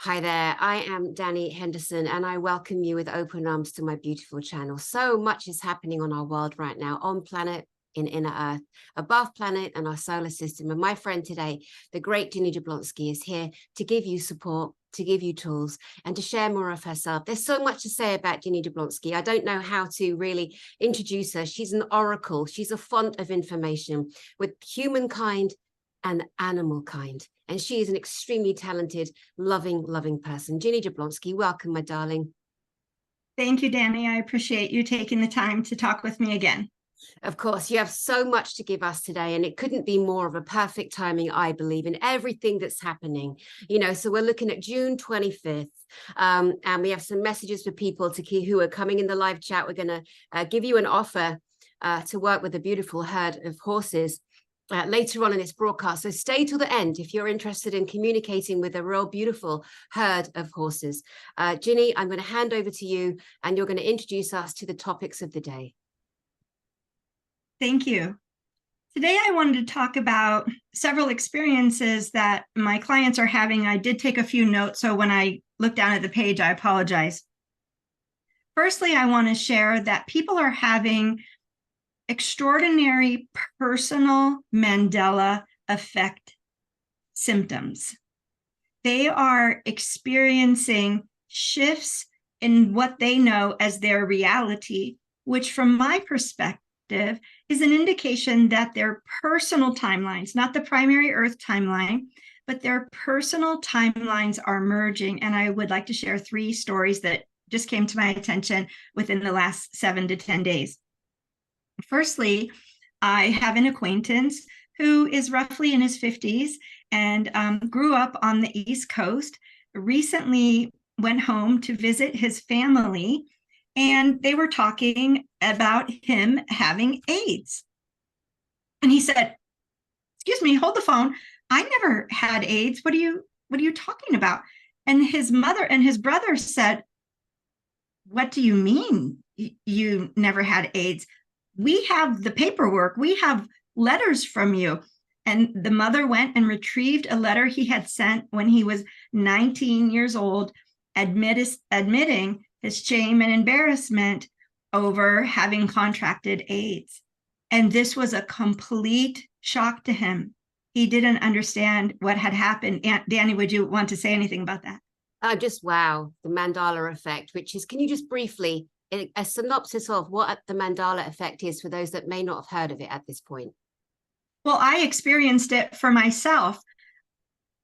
Hi there, I am Danny Henderson and I welcome you with open arms to my beautiful channel. So much is happening on our world right now, on planet, in inner earth, above planet and our solar system. And my friend today, the great Ginny Jablonski, is here to give you support, to give you tools and to share more of herself. There's so much to say about Ginny Jablonski. I don't know how to really introduce her. She's an oracle. She's a font of information with humankind and animal kind. And she is an extremely talented, loving person. Ginny Jablonski, welcome, my darling. Thank you, Danny. I appreciate you taking the time to talk with me again. Of course, you have so much to give us today, and it couldn't be more of a perfect timing, I believe, in everything that's happening. So we're looking at June 25th, and we have some messages for people who are coming in the live chat. We're going to give you an offer to work with a beautiful herd of horses later on in this broadcast. So stay till the end if you're interested in communicating with a real beautiful herd of horses. Ginny, I'm going to hand over to you, and you're going to introduce us to the topics of the day. Thank you. Today, I wanted to talk about several experiences that my clients are having. I did take a few notes, so when I look down at the page, I apologize. Firstly, I want to share that people are having extraordinary personal Mandela Effect symptoms. They are experiencing shifts in what they know as their reality, which from my perspective is an indication that their personal timelines, not the primary Earth timeline, but their personal timelines are merging. And I would like to share 3 stories that just came to my attention within the last 7 to 10 days. Firstly, I have an acquaintance who is roughly in his 50s and grew up on the East Coast, recently went home to visit his family, and they were talking about him having AIDS. And he said, "Excuse me, hold the phone. I never had AIDS. What are you talking about?" And his mother and his brother said, "What do you mean you never had AIDS? We have the paperwork. We have letters from you." And the mother went and retrieved a letter he had sent when he was 19 years old, admitting his shame and embarrassment over having contracted AIDS. And this was a complete shock to him. He didn't understand what had happened. Danny, would you want to say anything about that? Just wow, the Mandela Effect, which is, can you just briefly, a synopsis of what the Mandela Effect is for those that may not have heard of it at this point? Well, I experienced it for myself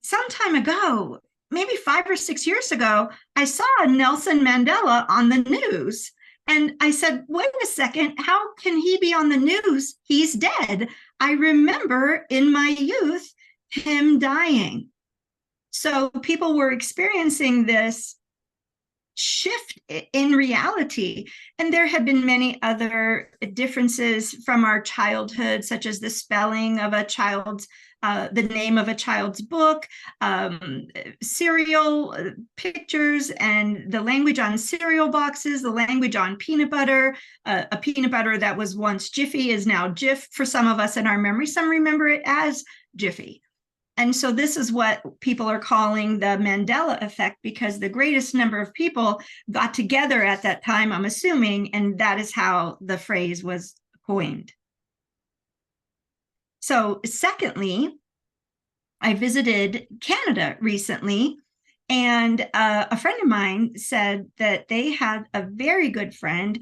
some time ago, maybe 5 or 6 years ago. I saw Nelson Mandela on the news, and I said, wait a second, how can he be on the news? He's dead. I remember in my youth him dying. So people were experiencing this shift in reality. And there have been many other differences from our childhood, such as the spelling of a child's, the name of a child's book, cereal pictures, and the language on cereal boxes, the language on peanut butter. A peanut butter that was once Jiffy is now Jif for some of us in our memory. Some remember it as Jiffy. And so this is what people are calling the Mandela Effect, because the greatest number of people got together at that time, I'm assuming, and that is how the phrase was coined. So secondly, I visited Canada recently, and a friend of mine said that they had a very good friend,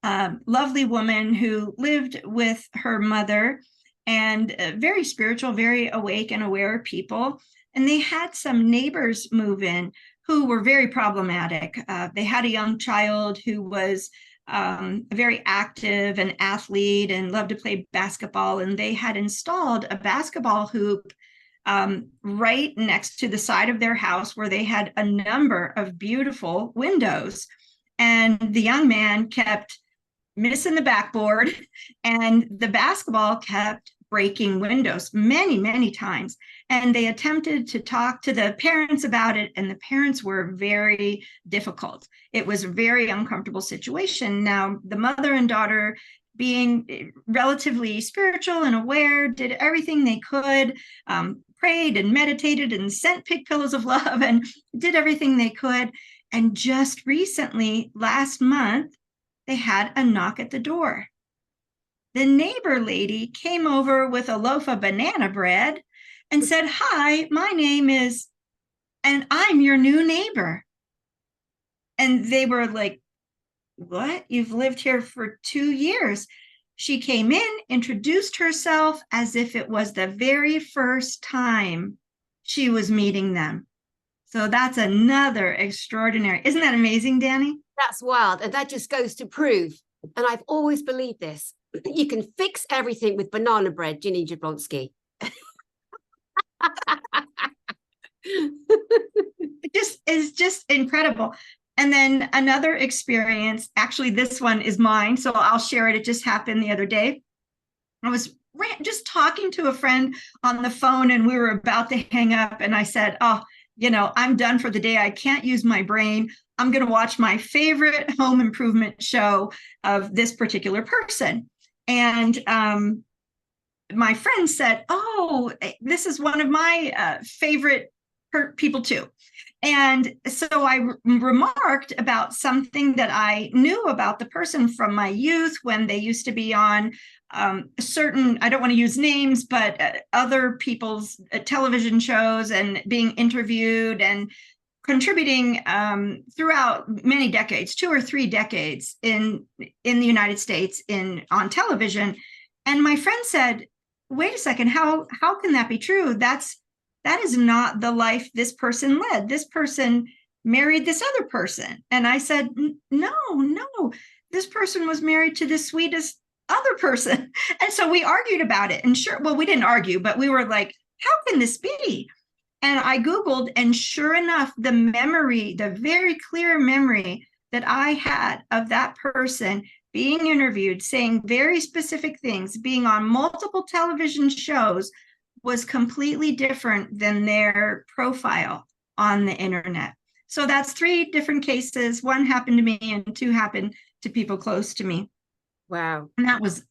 a lovely woman who lived with her mother, and very spiritual, very awake and aware people. And they had some neighbors move in who were very problematic. They had a young child who was very active, an athlete, and loved to play basketball. And they had installed a basketball hoop right next to the side of their house, where they had a number of beautiful windows. And the young man kept missing the backboard, and the basketball kept breaking windows many times. And they attempted to talk to the parents about it, and the parents were very difficult. It was a very uncomfortable situation. Now, the mother and daughter being relatively spiritual and aware, did everything they could, prayed and meditated and sent pig pillows of love and did everything they could. And just recently, last month, they had a knock at the door. The neighbor lady came over with a loaf of banana bread and said, "Hi, my name is, and I'm your new neighbor." And they were like, "What? You've lived here for 2 years." She came in, introduced herself as if it was the very first time she was meeting them. So that's another extraordinary. Isn't that amazing, Danny? That's wild. And that just goes to prove, and I've always believed this, you can fix everything with banana bread, Ginny Jablonski. It's just incredible. And then another experience, actually, this one is mine, so I'll share it. It just happened the other day. I was just talking to a friend on the phone, and we were about to hang up, and I said, "Oh, I'm done for the day. I can't use my brain. I'm going to watch my favorite home improvement show of this particular person." And my friend said, "Oh, this is one of my favorite people too." And so I remarked about something that I knew about the person from my youth when they used to be on certain, I don't want to use names, but other people's television shows and being interviewed and contributing throughout many decades, 2 or 3 decades in the United States on television. And my friend said, "Wait a second, how can that be true? That is not the life this person led. This person married this other person." And I said, no, this person was married to the sweetest other person." And so we argued about it. And we didn't argue, but we were like, how can this be? And I Googled, and sure enough, the very clear memory that I had of that person being interviewed, saying very specific things, being on multiple television shows, was completely different than their profile on the internet. So that's 3 different cases. 1 happened to me and 2 happened to people close to me. Wow. And that was...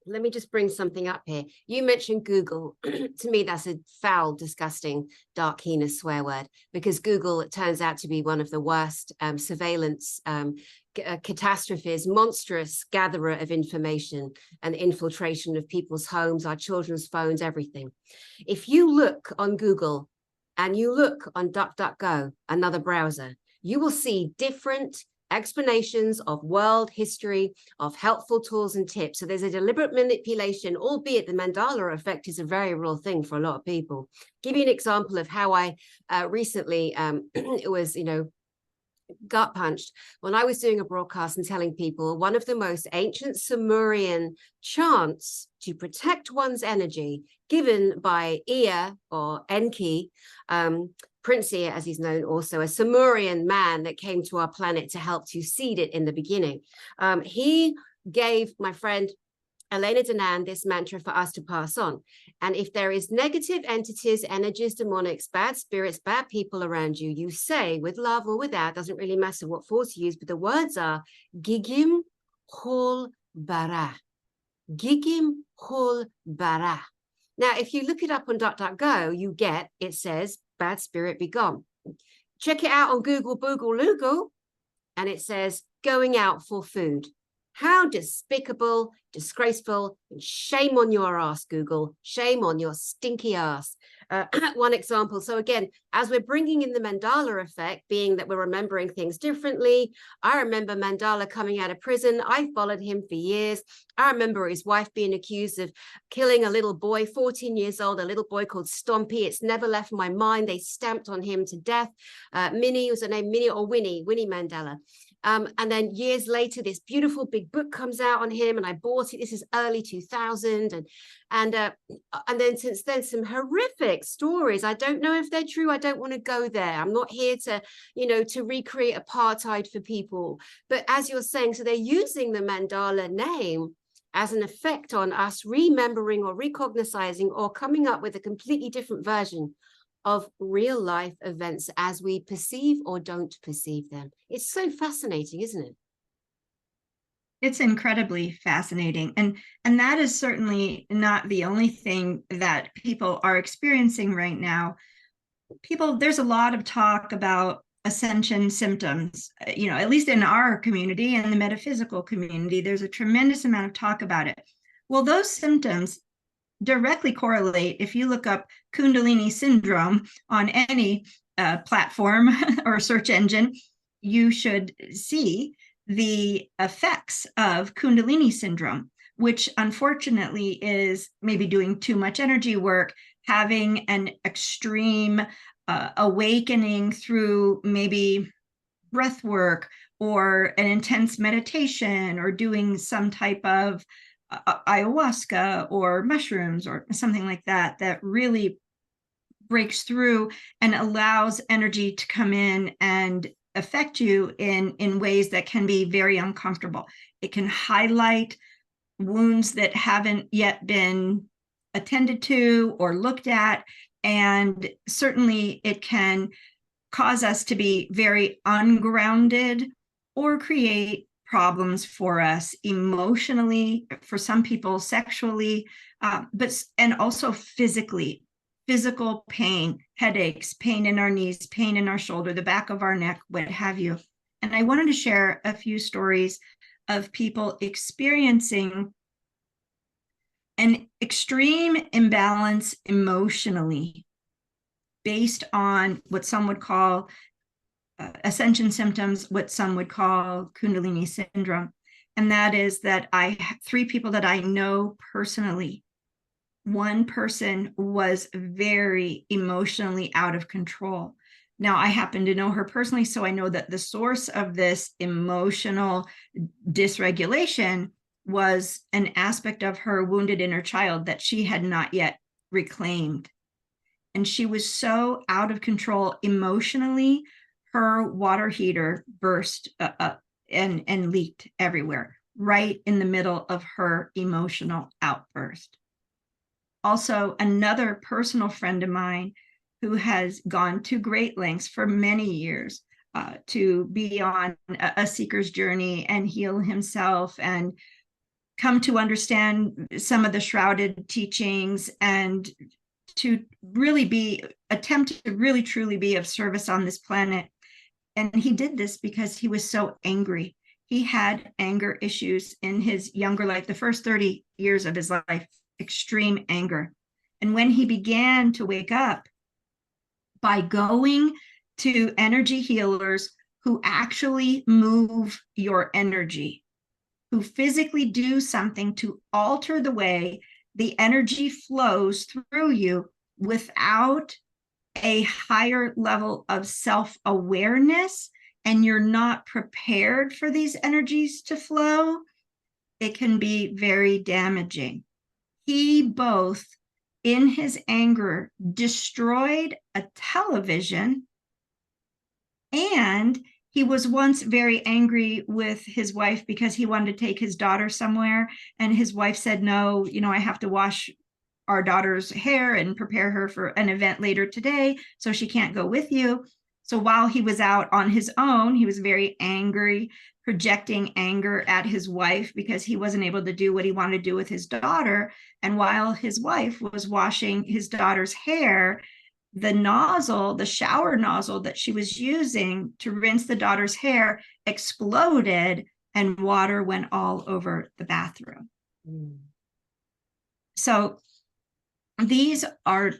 Let me just bring something up here. You mentioned Google. To me, that's a foul, disgusting, dark, heinous swear word, because Google, it turns out to be one of the worst surveillance catastrophes, monstrous gatherer of information and infiltration of people's homes, our children's phones, everything. If you look on Google and you look on DuckDuckGo, another browser, you will see different explanations of world history, of helpful tools and tips. So there's a deliberate manipulation, albeit the Mandela effect is a very real thing for a lot of people. Give you an example of how I recently, it was, gut punched when I was doing a broadcast and telling people one of the most ancient Sumerian chants to protect one's energy given by Ea or Enki, Prince Ea, as he's known, also a Sumerian man that came to our planet to help to seed it in the beginning. He gave my friend Elena Danan this mantra for us to pass on. And if there is negative entities, energies, demonics, bad spirits, bad people around you, you say with love or without, doesn't really matter what force you use, but the words are Gigim Hol Bara. Gigim Hol Bara. Now, if you look it up on DuckDuckGo, you get, it says, bad spirit be gone. Check it out on Google Boogle Loogle, and it says going out for food. How despicable, disgraceful, and shame on your ass, Google. Shame on your stinky ass. One example. So again, as we're bringing in the Mandela effect, being that we're remembering things differently, I remember Mandela coming out of prison. I followed him for years. I remember his wife being accused of killing a little boy, 14 years old, a little boy called Stompy. It's never left my mind. They stamped on him to death. Minnie was her name, Minnie or Winnie Mandela. And then years later, this beautiful big book comes out on him, and I bought it. This is early 2000, and then since then, some horrific stories. I don't know if they're true. I don't want to go there. I'm not here to, to recreate apartheid for people. But as you're saying, so they're using the Mandela name as an effect on us remembering or recognizing or coming up with a completely different version of real life events as we perceive or don't perceive them. It's so fascinating, isn't it? It's incredibly fascinating. And that is certainly not the only thing that people are experiencing right now. There's a lot of talk about ascension symptoms, at least in our community and the metaphysical community, there's a tremendous amount of talk about it. Well, those symptoms directly correlate. If you look up Kundalini Syndrome on any platform or search engine, you should see the effects of Kundalini Syndrome, which unfortunately is maybe doing too much energy work, having an extreme awakening through maybe breath work or an intense meditation or doing some type of ayahuasca or mushrooms or something like that, that really breaks through and allows energy to come in and affect you in ways that can be very uncomfortable. It can highlight wounds that haven't yet been attended to or looked at. And certainly it can cause us to be very ungrounded or create problems for us emotionally, for some people sexually, and also physically. Physical pain, headaches, pain in our knees, pain in our shoulder, the back of our neck, what have you. And I wanted to share a few stories of people experiencing an extreme imbalance emotionally based on what some would call ascension symptoms, what some would call Kundalini Syndrome. And that is that I have 3 people that I know personally. One person was very emotionally out of control. Now, I happen to know her personally, so I know that the source of this emotional dysregulation was an aspect of her wounded inner child that she had not yet reclaimed. And she was so out of control emotionally, her water heater burst and leaked everywhere, right in the middle of her emotional outburst. Also, another personal friend of mine who has gone to great lengths for many years to be on a seeker's journey and heal himself and come to understand some of the shrouded teachings and to really attempt to really truly be of service on this planet. And he did this because he was so angry. He had anger issues in his younger life, the first 30 years of his life, extreme anger. And when he began to wake up by going to energy healers who actually move your energy, who physically do something to alter the way the energy flows through you without a higher level of self-awareness, and you're not prepared for these energies to flow, it can be very damaging. He both, in his anger, destroyed a television, and he was once very angry with his wife because he wanted to take his daughter somewhere, and his wife said, no, I have to wash our daughter's hair and prepare her for an event later today, so she can't go with you. So while he was out on his own, he was very angry, projecting anger at his wife because he wasn't able to do what he wanted to do with his daughter. And while his wife was washing his daughter's hair, the shower nozzle that she was using to rinse the daughter's hair exploded and water went all over the bathroom. So these are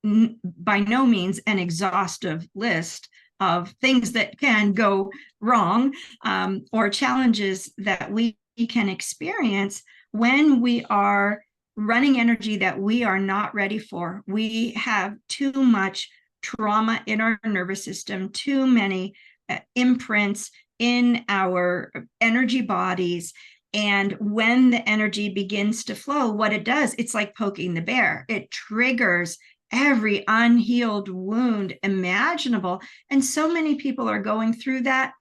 by no means an exhaustive list of things that can go wrong or challenges that we can experience when we are running energy that we are not ready for. We have too much trauma in our nervous system, too many imprints in our energy bodies. And when the energy begins to flow, what it does, it's like poking the bear. It triggers every unhealed wound imaginable. And so many people are going through that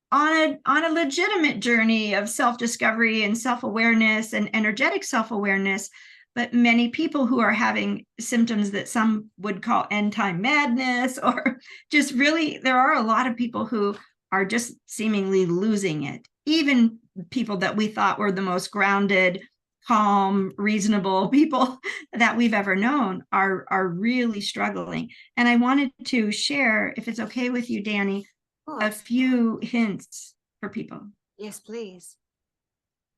on a legitimate journey of self-discovery and self-awareness and energetic self-awareness. But many people who are having symptoms that some would call end-time madness, or just really, there are a lot of people who are just seemingly losing it, even people that we thought were the most grounded, calm, reasonable people that we've ever known are really struggling. And I wanted to share, if it's okay with you, Danny, a few hints for people. Yes, please.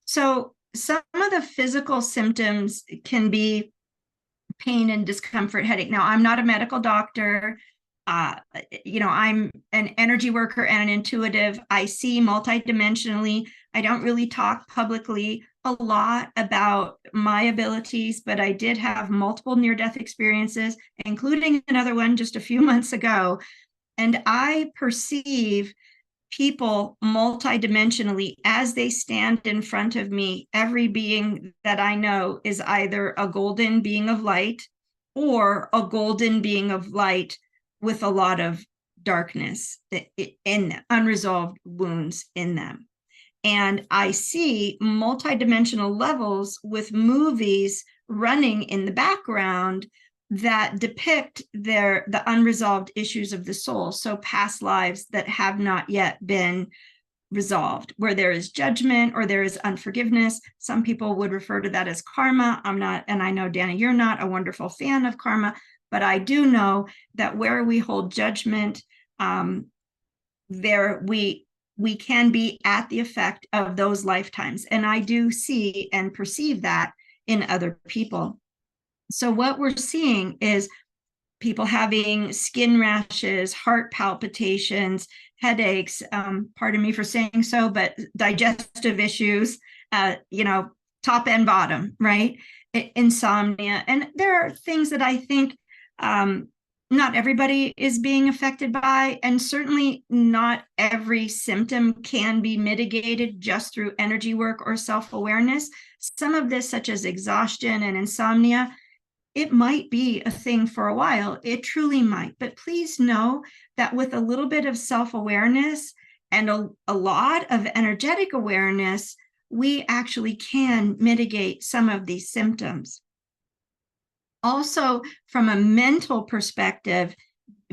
So some of the physical symptoms can be pain and discomfort, headache. Now, I'm not a medical doctor. I'm an energy worker and an intuitive. I see multidimensionally. I don't really talk publicly a lot about my abilities, but I did have multiple near-death experiences, including another one just a few months ago. And I perceive people multidimensionally as they stand in front of me. Every being that I know is either a golden being of light or a golden being of light with a lot of darkness in them, unresolved wounds in them. And I see multidimensional levels with movies running in the background that depict the unresolved issues of the soul. So past lives that have not yet been resolved, where there is judgment or there is unforgiveness. Some people would refer to that as karma. I'm not, and I know, Danny, you're not a wonderful fan of karma, but I do know that where we hold judgment, we can be at the effect of those lifetimes. And I do see and perceive that in other people. So what we're seeing is people having skin rashes, heart palpitations, headaches, pardon me for saying so, but digestive issues, top and bottom, right? Insomnia. And there are things that I think not everybody is being affected by, and certainly not every symptom can be mitigated just through energy work or self-awareness. Some of this, such as exhaustion and insomnia, it might be a thing for a while. It truly might. But please know that with a little bit of self-awareness and a lot of energetic awareness, we actually can mitigate some of these symptoms. Also, from a mental perspective,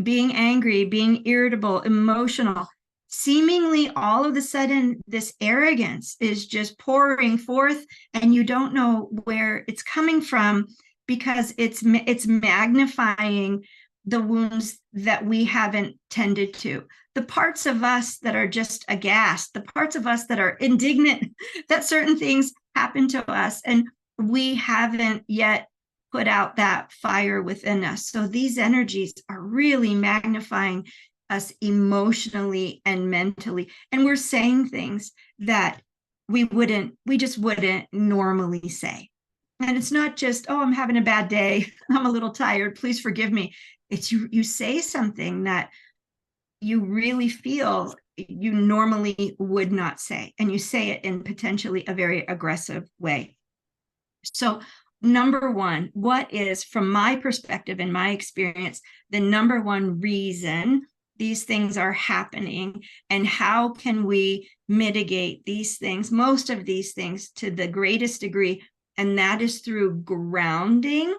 being angry, being irritable, emotional, seemingly all of a sudden this arrogance is just pouring forth and you don't know where it's coming from, because it's magnifying the wounds that we haven't tended to. The parts of us that are just aghast, the parts of us that are indignant that certain things happen to us and we haven't yet put out that fire within us. So these energies are really magnifying us emotionally and mentally. And we're saying things that we just wouldn't normally say. And it's not just, oh, I'm having a bad day, I'm a little tired, please forgive me. It's you say something that you really feel you normally would not say, and you say it in potentially a very aggressive way. So number one, what is, from my perspective and my experience, the number one reason these things are happening, and how can we mitigate these things, most of these things, to the greatest degree? And that is through grounding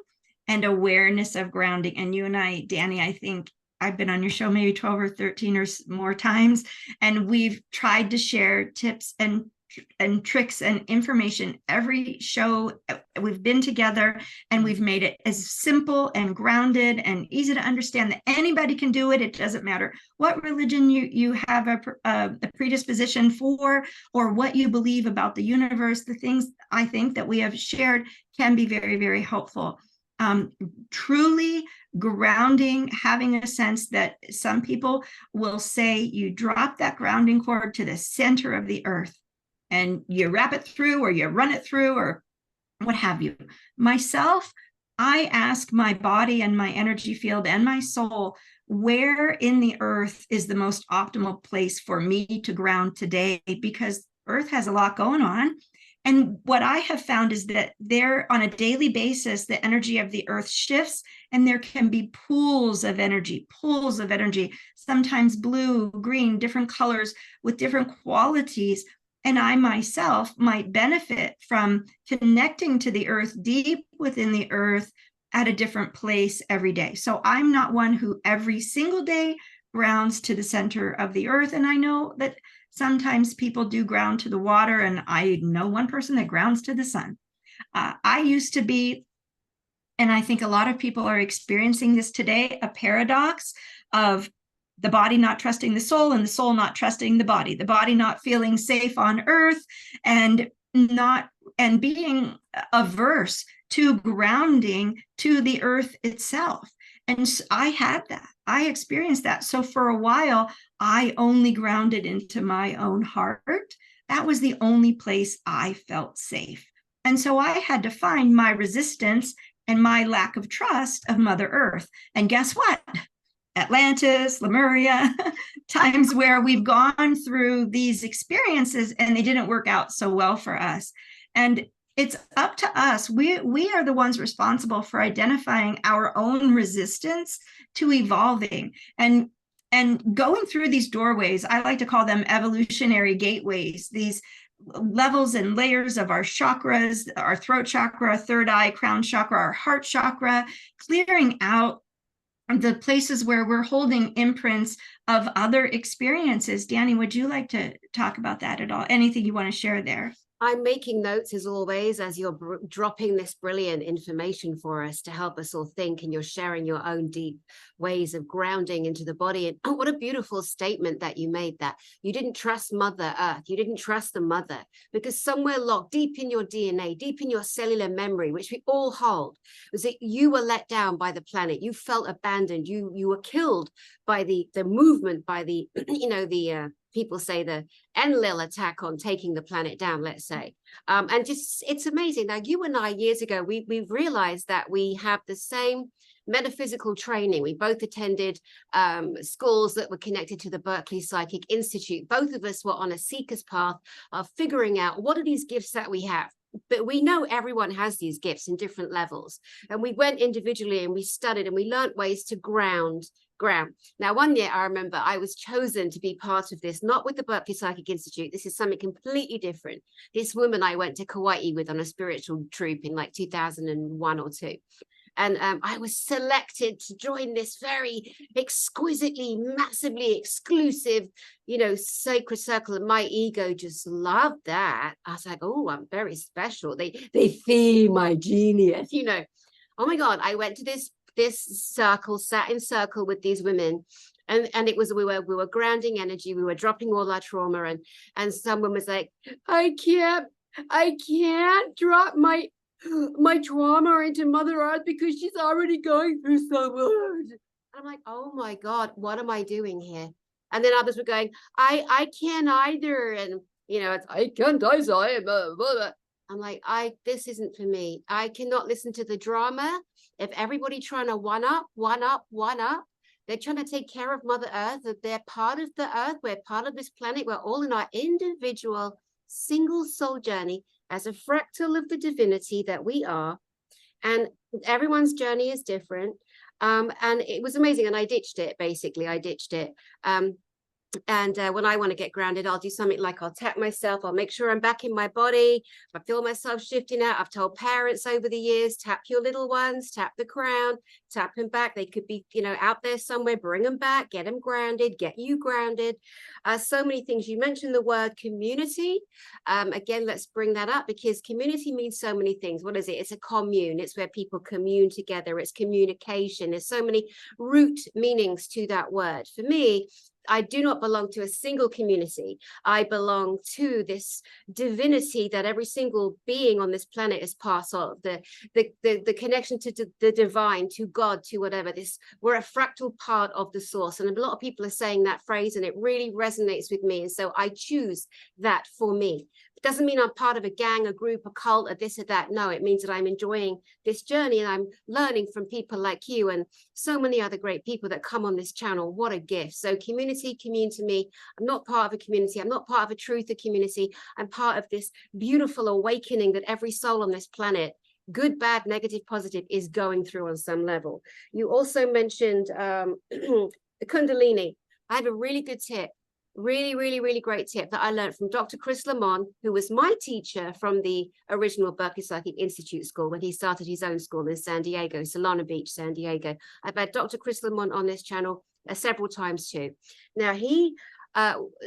and awareness of grounding. And you and I, Danny, I think I've been on your show maybe 12 or 13 or more times, and we've tried to share tips and tricks and information every show we've been together, and we've made it as simple and grounded and easy to understand that anybody can do it. It doesn't matter what religion you have a predisposition for, or what you believe about the universe. The things I think that we have shared can be very, very helpful. Truly grounding, having a sense that some people will say you drop that grounding cord to the center of the earth and you wrap it through, or you run it through, or what have you. Myself, I ask my body and my energy field and my soul, where in the earth is the most optimal place for me to ground today? Because earth has a lot going on. And what I have found is that there, on a daily basis, the energy of the earth shifts, and there can be pools of energy, sometimes blue, green, different colors with different qualities. And I myself might benefit from connecting to the earth, deep within the earth, at a different place every day. So I'm not one who every single day grounds to the center of the earth. And I know that sometimes people do ground to the water, and I know one person that grounds to the sun. I used to be, and I think a lot of people are experiencing this today, a paradox of the body not trusting the soul and the soul not trusting the body not feeling safe on earth, and being averse to grounding to the earth itself. And I had that. I experienced that. So for a while, I only grounded into my own heart. That was the only place I felt safe. And so I had to find my resistance and my lack of trust of Mother Earth. And guess what? Atlantis, Lemuria, times where we've gone through these experiences and they didn't work out so well for us. And it's up to us. We are the ones responsible for identifying our own resistance to evolving and going through these doorways. I like to call them evolutionary gateways, these levels and layers of our chakras, our throat chakra, third eye, crown chakra, our heart chakra, clearing out the places where we're holding imprints of other experiences. Danny, would you like to talk about that at all? Anything you want to share there? I'm making notes as always, as you're dropping this brilliant information for us to help us all think, and you're sharing your own deep ways of grounding into the body. And oh, what a beautiful statement that you made, that you didn't trust Mother Earth. You didn't trust the mother, because somewhere locked deep in your DNA, deep in your cellular memory, which we all hold, was that you were let down by the planet. You felt abandoned. You were killed by the movement, by the, people say the Enlil attack on taking the planet down, let's say. And just, it's amazing. Now, you and I, years ago, we've realized that we have the same metaphysical training. We both attended schools that were connected to the Berkeley Psychic Institute. Both of us were on a seeker's path of figuring out what are these gifts that we have. But we know everyone has these gifts in different levels. And we went individually and we studied and we learned ways to ground. Now, one year I remember I was chosen to be part of this, not with the Berkeley Psychic Institute. This is something completely different. This woman I went to Kauai with on a spiritual troop in like 2001 or 2. And I was selected to join this very exquisitely, massively exclusive, sacred circle. And my ego just loved that. I was like, oh, I'm very special. They see my genius, Oh my God, I went to this circle, sat in circle with these women, and it was, we were grounding energy, we were dropping all our trauma, and someone was like, I can't drop my trauma into Mother Earth because she's already going through so much. I'm like, oh my God, what am I doing here? And then others were going, I can't either, and it's I can't either, blah, blah, blah. I'm like, this isn't for me. I cannot listen to the drama. If everybody trying to one up, they're trying to take care of Mother Earth, that they're part of the earth, we're part of this planet, we're all in our individual single soul journey as a fractal of the divinity that we are. And everyone's journey is different. And it was amazing. And I ditched it, basically. I ditched it. And when I want to get grounded, I'll do something like I'll tap myself. I'll make sure I'm back in my body. If I feel myself shifting out, I've told parents over the years, tap your little ones, tap the crown, tap them back. They could be, out there somewhere, bring them back, get them grounded, get you grounded. So many things. You mentioned the word community. Again, let's bring that up, because community means so many things. What is it? It's a commune. It's where people commune together. It's communication. There's so many root meanings to that word. For me, I do not belong to a single community. I belong to this divinity that every single being on this planet is part of, the connection to the divine, to God, to whatever. We're a fractal part of the source. And a lot of people are saying that phrase, and it really resonates with me. And so I choose that for me. It doesn't mean I'm part of a gang, a group, a cult, or this or that. No, it means that I'm enjoying this journey and I'm learning from people like you and so many other great people that come on this channel. What a gift. So community, commune to me. I'm not part of a community. I'm not part of a truth of community. I'm part of this beautiful awakening that every soul on this planet, good, bad, negative, positive, is going through on some level. You also mentioned the Kundalini. I have a really good tip. Really great tip that I learned from Dr. Chris Lamont, who was my teacher from the original Berkeley Psychic Institute school when he started his own school in San Diego, Solana Beach, San Diego. I've had Dr. Chris Lamont on this channel several times too. Now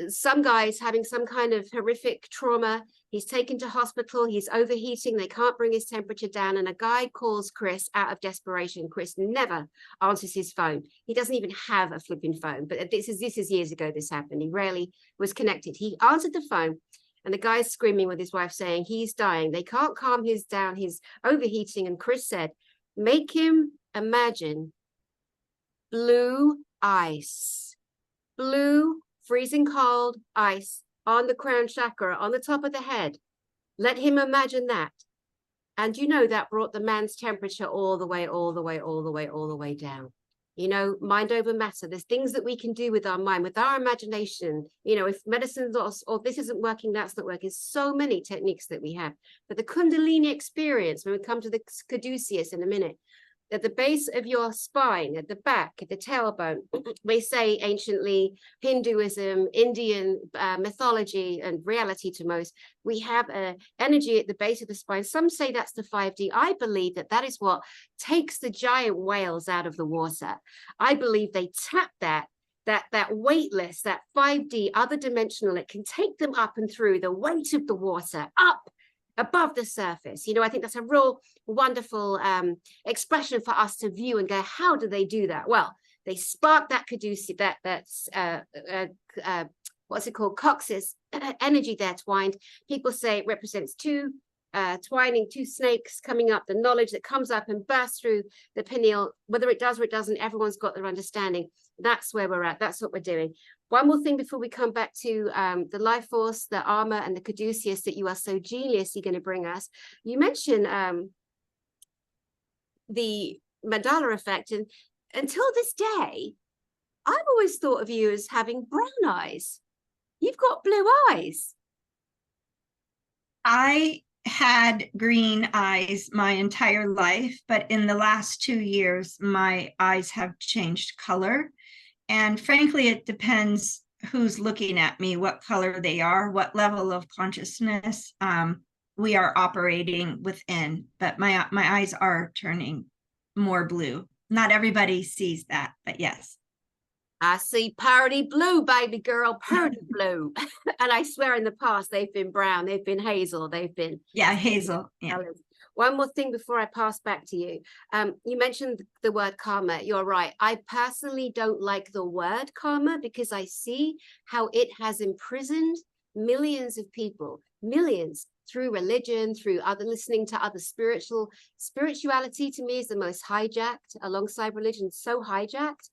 some guy's having some kind of horrific trauma. He's taken to hospital. He's overheating. They can't bring his temperature down. And a guy calls Chris out of desperation. Chris never answers his phone. He doesn't even have a flipping phone. But this is years ago this happened. He rarely was connected. He answered the phone, and the guy's screaming with his wife saying he's dying. They can't calm his down. He's overheating. And Chris said, make him imagine blue ice, blue freezing cold ice on the crown chakra, on the top of the head. Let him imagine that. And you know, that brought the man's temperature all the way down. You know, mind over matter. There's things that we can do with our mind, with our imagination. You know, if medicine's or this isn't working, that's not working. So many techniques that we have. But the Kundalini experience, when we come to the caduceus in a minute, at the base of your spine, at the back, at the tailbone, they say anciently, Hinduism, Indian mythology, and reality to most, we have an energy at the base of the spine. Some say that's the 5D. I believe that that is what takes the giant whales out of the water. I believe they tap that weightless, that 5D, other dimensional, it can take them up and through the weight of the water, up above the surface. You know, I think that's a real wonderful expression for us to view and go, how do they do that? Well, they spark that caduceus, what's it called, coccyx energy there twined. People say it represents two snakes coming up, the knowledge that comes up and bursts through the pineal. Whether it does or it doesn't, everyone's got their understanding. That's where we're at. That's what we're doing. One more thing before we come back to the life force, the armor, and the caduceus that you are so geniusly going to bring us. You mentioned the Mandela effect, and until this day, I've always thought of you as having brown eyes. You've got blue eyes. I had green eyes my entire life, but in the last 2 years, my eyes have changed color. And frankly, it depends who's looking at me, what color they are, what level of consciousness we are operating within. But my eyes are turning more blue. Not everybody sees that, but yes. I see party blue, baby girl, party blue. And I swear in the past, they've been brown, they've been hazel, they've been... Yeah, hazel. Yeah. One more thing before I pass back to you. You mentioned the word karma. You're right. I personally don't like the word karma because I see how it has imprisoned millions of people, millions, through religion, through listening to other spirituality to me is the most hijacked alongside religion, so hijacked.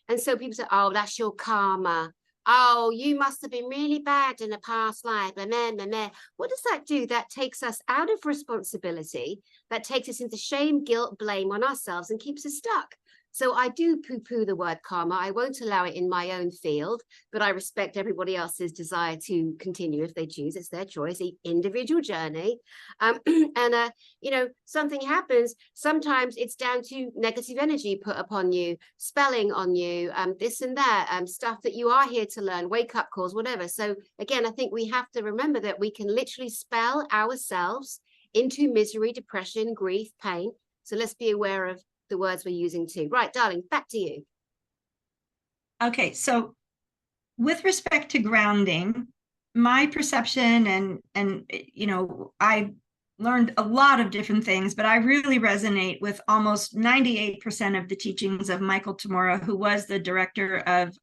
And so people say, oh, that's your karma. Oh, you must have been really bad in a past life. Blah, blah, blah, blah. What does that do? That takes us out of responsibility. That takes us into shame, guilt, blame on ourselves and keeps us stuck. So I do poo-poo the word karma. I won't allow it in my own field, but I respect everybody else's desire to continue if they choose. It's their choice, the individual journey. You know, something happens. Sometimes it's down to negative energy put upon you, spelling on you, this and that, stuff that you are here to learn, wake-up calls, whatever. So again, I think we have to remember that we can literally spell ourselves into misery, depression, grief, pain. So let's be aware of the words we're using too. Right, darling, back to you. Okay, so with respect to grounding, my perception and you know, I learned a lot of different things, but I really resonate with almost 98% of the teachings of Michael Tamura, who was the director of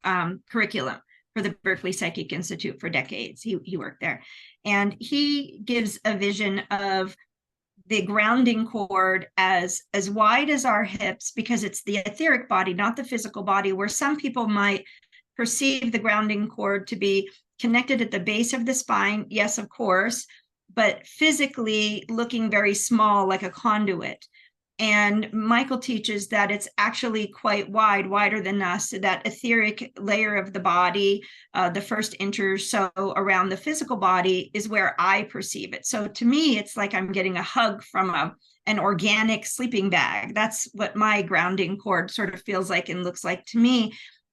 curriculum for the Berkeley Psychic Institute for decades. He worked there. And he gives a vision of the grounding cord as wide as our hips, because it's the etheric body, not the physical body, where some people might perceive the grounding cord to be connected at the base of the spine. Yes, of course, but physically looking very small, like a conduit. And Michael teaches that it's actually quite wide, wider than us. So that etheric layer of the body, the first inch or so around the physical body, is where I perceive it. So to me, it's like I'm getting a hug from an organic sleeping bag. That's what my grounding cord sort of feels like and looks like to me.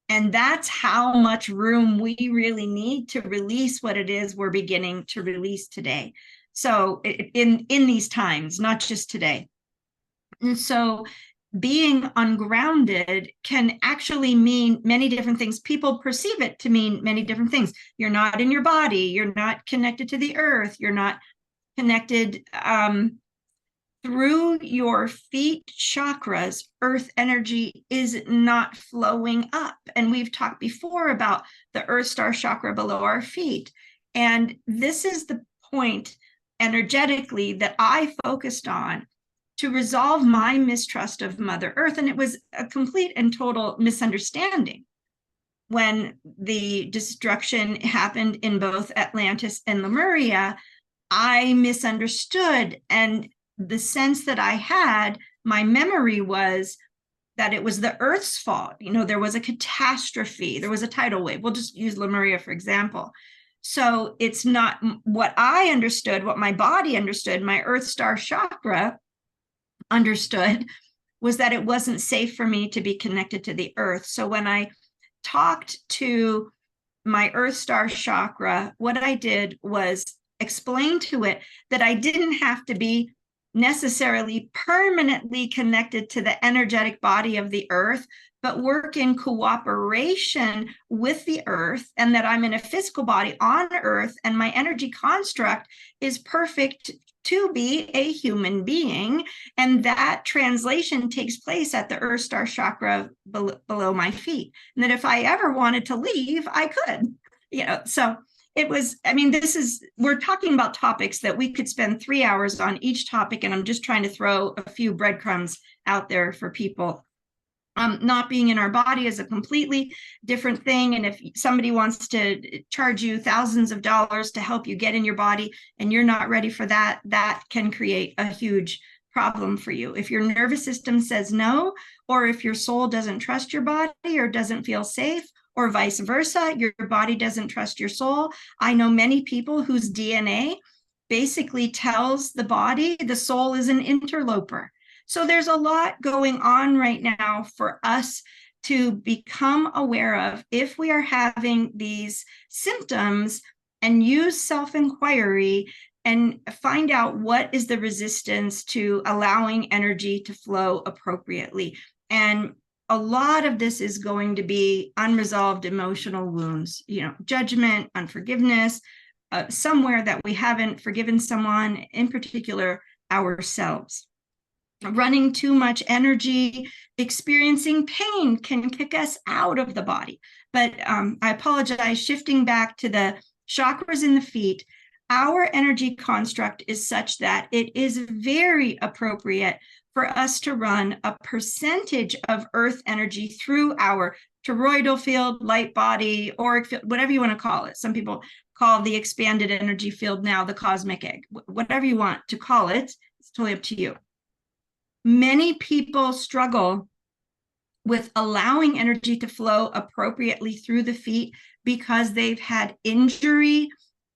And that's how much room we really need to release what it is we're beginning to release today. So in these times, not just today. And so being ungrounded can actually mean many different things. People perceive it to mean many different things. You're not in your body. You're not connected to the earth. You're not connected through your feet chakras. Earth energy is not flowing up. And we've talked before about the earth star chakra below our feet. And this is the point energetically that I focused on to resolve my mistrust of Mother Earth. And it was a complete and total misunderstanding when the destruction happened in both Atlantis and Lemuria. I misunderstood, and the sense that I had, my memory was that it was the Earth's fault. You know, there was a catastrophe, there was a tidal wave. We'll just use Lemuria for example. So it's not what I understood, what my body understood, my Earth star chakra understood, was that it wasn't safe for me to be connected to the earth. So when I talked to my Earth star chakra, what I did was explain to it that I didn't have to be necessarily permanently connected to the energetic body of the earth, but work in cooperation with the earth, and that I'm in a physical body on earth, and my energy construct is perfect to be a human being. And that translation takes place at the Earth star chakra below my feet. And that if I ever wanted to leave, I could, you know. So it was, I mean, we're talking about topics that we could spend 3 hours on each topic. And I'm just trying to throw a few breadcrumbs out there for people. Not being in our body is a completely different thing. And if somebody wants to charge you thousands of dollars to help you get in your body and you're not ready for that, that can create a huge problem for you. If your nervous system says no, or if your soul doesn't trust your body or doesn't feel safe, or vice versa, your body doesn't trust your soul. I know many people whose DNA basically tells the body the soul is an interloper. So there's a lot going on right now for us to become aware of if we are having these symptoms, and use self-inquiry and find out what is the resistance to allowing energy to flow appropriately. And a lot of this is going to be unresolved emotional wounds, you know, judgment, unforgiveness, somewhere that we haven't forgiven someone, in particular ourselves. Running too much energy, experiencing pain can kick us out of the body. But I apologize, shifting back to the chakras in the feet, our energy construct is such that it is very appropriate for us to run a percentage of earth energy through our toroidal field, light body, auric field, whatever you want to call it. Some people call the expanded energy field now the cosmic egg. Whatever you want to call it, it's totally up to you. Many people struggle with allowing energy to flow appropriately through the feet because they've had injury,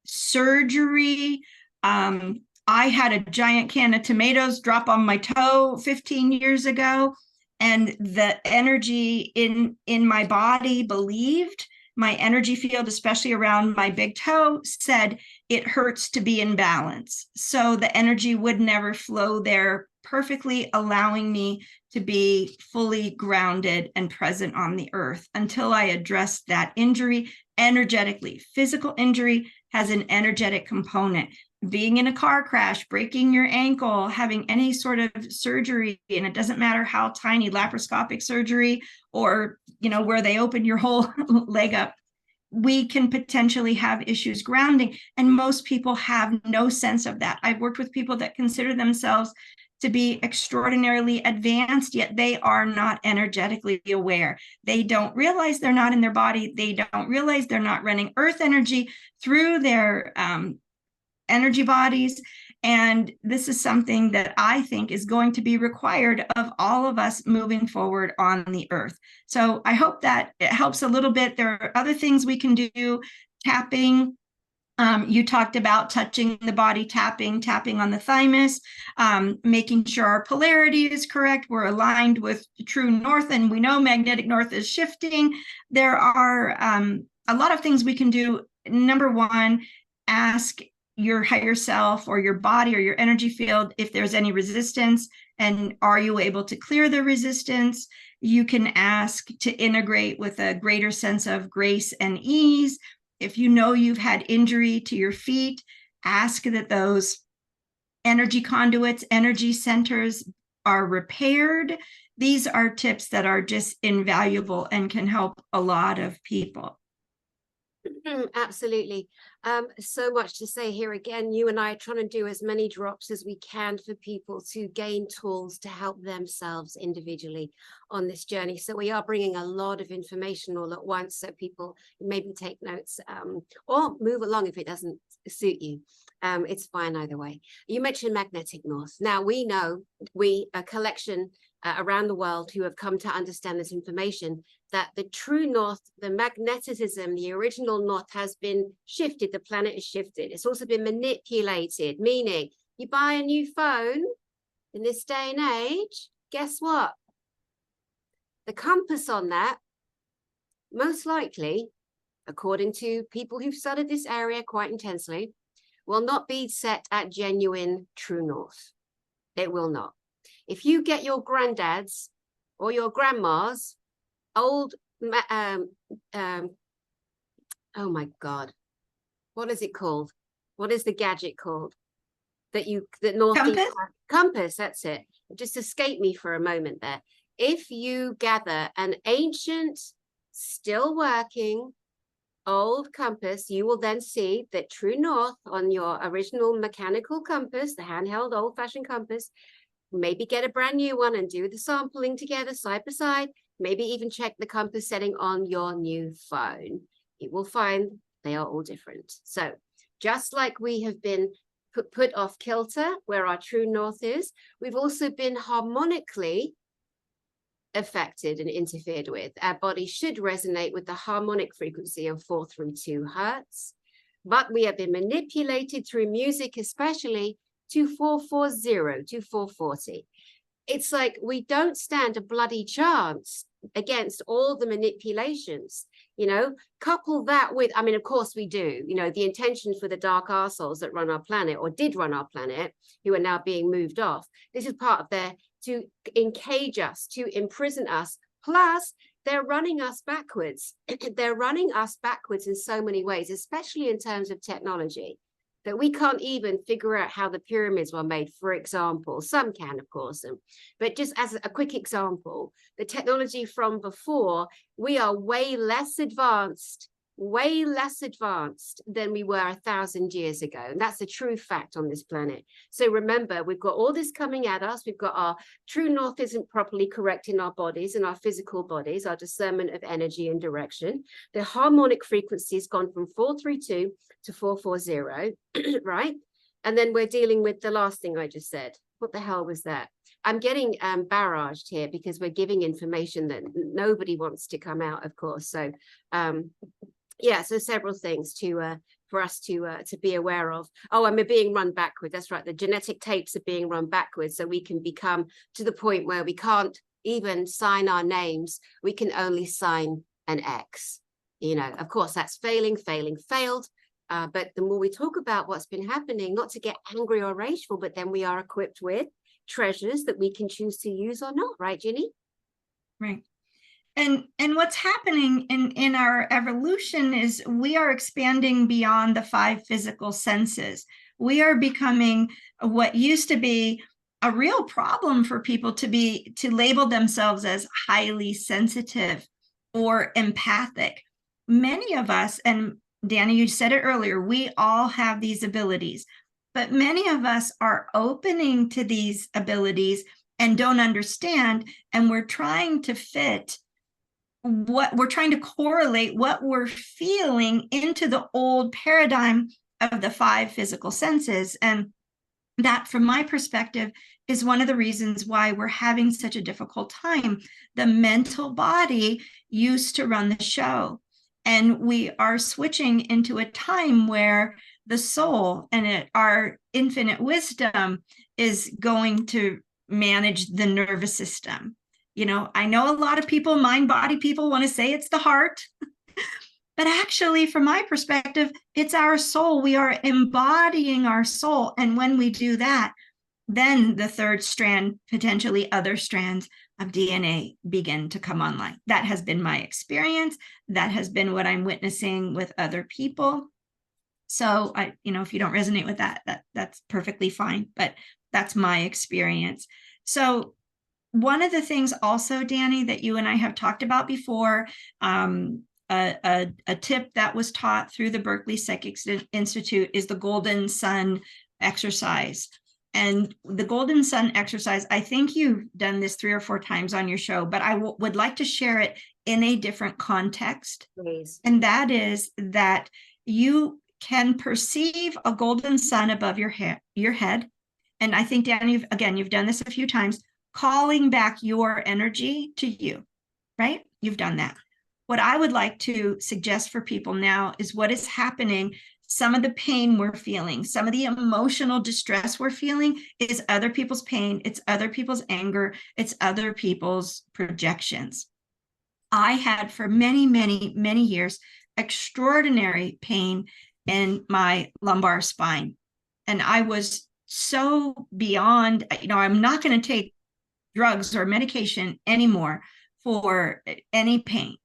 surgery. I had a giant can of tomatoes drop on my toe 15 years ago, and the energy in my body believed, my energy field, especially around my big toe, said it hurts to be in balance. So the energy would never flow there perfectly, allowing me to be fully grounded and present on the earth until I addressed that injury energetically. Physical injury has an energetic component. Being in a car crash, breaking your ankle, having any sort of surgery, and it doesn't matter how tiny, laparoscopic surgery, or, you know, where they open your whole leg up, we can potentially have issues grounding. And most people have no sense of that. I've worked with people that consider themselves to be extraordinarily advanced, yet they are not energetically aware. They don't realize they're not in their body. They don't realize they're not running earth energy through their energy bodies. And this is something that I think is going to be required of all of us moving forward on the earth. So I hope that it helps a little bit. There are other things we can do, tapping. You talked about touching the body, tapping on the thymus, making sure our polarity is correct. We're aligned with true north, and we know magnetic north is shifting. There are a lot of things we can do. Number one, ask your higher self or your body or your energy field if there's any resistance. And are you able to clear the resistance? You can ask to integrate with a greater sense of grace and ease. If you know you've had injury to your feet, ask that those energy conduits, energy centers are repaired. These are tips that are just invaluable and can help a lot of people. Absolutely. So much to say here. Again, you and I are trying to do as many drops as we can for people to gain tools to help themselves individually on this journey. So we are bringing a lot of information all at once, so people maybe take notes or move along if it doesn't suit you. It's fine either way. You mentioned magnetic north. Now we know, a collection around the world who have come to understand this information, that the true north, the magnetism, the original north has been shifted. The planet is shifted. It's also been manipulated, meaning you buy a new phone in this day and age, guess what? The compass on that, most likely, according to people who've studied this area quite intensely, will not be set at genuine true north. It will not. If you get your granddad's or your grandma's old, oh my God, what is it called? What is the gadget called? That Northeast compass, that's it. It just escaped me for a moment there. If you gather an ancient, still working, old compass, you will then see that true north on your original mechanical compass, the handheld old-fashioned compass. Maybe get a brand new one and do the sampling together side by side. Maybe even check the compass setting on your new phone. You will find they are all different. So just like we have been put off kilter where our true north is, we've also been harmonically affected and interfered with. Our body should resonate with the harmonic frequency of 432 hertz, but we have been manipulated through music, especially to 440, to 440. It's like we don't stand a bloody chance against all the manipulations, couple that with, I mean, of course we do, the intentions for the dark arseholes that run our planet or did run our planet, who are now being moved off. This is part of their, to encage us, to imprison us. Plus, they're running us backwards. They're running us backwards in so many ways, especially in terms of technology, that we can't even figure out how the pyramids were made, for example. Some can, of course, but just as a quick example, the technology from before, we are way less advanced than we were 1,000 years ago. And that's a true fact on this planet. So remember, we've got all this coming at us. We've got our true north isn't properly correct in our bodies, in our physical bodies, our discernment of energy and direction. The harmonic frequency has gone from 432 to 440, right? And then we're dealing with the last thing I just said. What the hell was that? I'm getting barraged here because we're giving information that nobody wants to come out, of course. So yeah, so several things to for us to be aware of. Oh, and we're being run backwards. That's right. The genetic tapes are being run backwards, so we can become to the point where we can't even sign our names. We can only sign an X. Of course, that's failed. But the more we talk about what's been happening, not to get angry or rageful, but then we are equipped with treasures that we can choose to use or not. Right, Ginny? Right. And what's happening in our evolution is we are expanding beyond the 5 physical senses. We are becoming what used to be a real problem for people to label themselves as highly sensitive or empathic. Many of us, and Danny, you said it earlier, we all have these abilities, but many of us are opening to these abilities and don't understand, and we're trying to correlate what we're feeling into the old paradigm of the 5 physical senses. And that, from my perspective, is one of the reasons why we're having such a difficult time. The mental body used to run the show, and we are switching into a time where the soul and our infinite wisdom is going to manage the nervous system. I know a lot of people, mind-body people, want to say it's the heart, but actually, from my perspective, it's our soul. We are embodying our soul. And when we do that, then the third strand, potentially other strands of DNA begin to come online. That has been my experience. That has been what I'm witnessing with other people. So if you don't resonate with that's perfectly fine, but that's my experience. So one of the things also, Danny, that you and I have talked about before, a tip that was taught through the Berkeley Psychics Institute is the Golden Sun exercise. And the Golden Sun exercise, I think you've done this 3 or 4 times on your show, but I would like to share it in a different context. Please. And that is that you can perceive a golden sun above your head. And I think, Danny, you've done this a few times, calling back your energy to you, right? You've done that. What I would like to suggest for people now is what is happening. Some of the pain we're feeling, some of the emotional distress we're feeling is other people's pain. It's other people's anger. It's other people's projections. I had for many, many, many years, extraordinary pain in my lumbar spine. And I was so beyond, I'm not going to take drugs or medication anymore for any pain.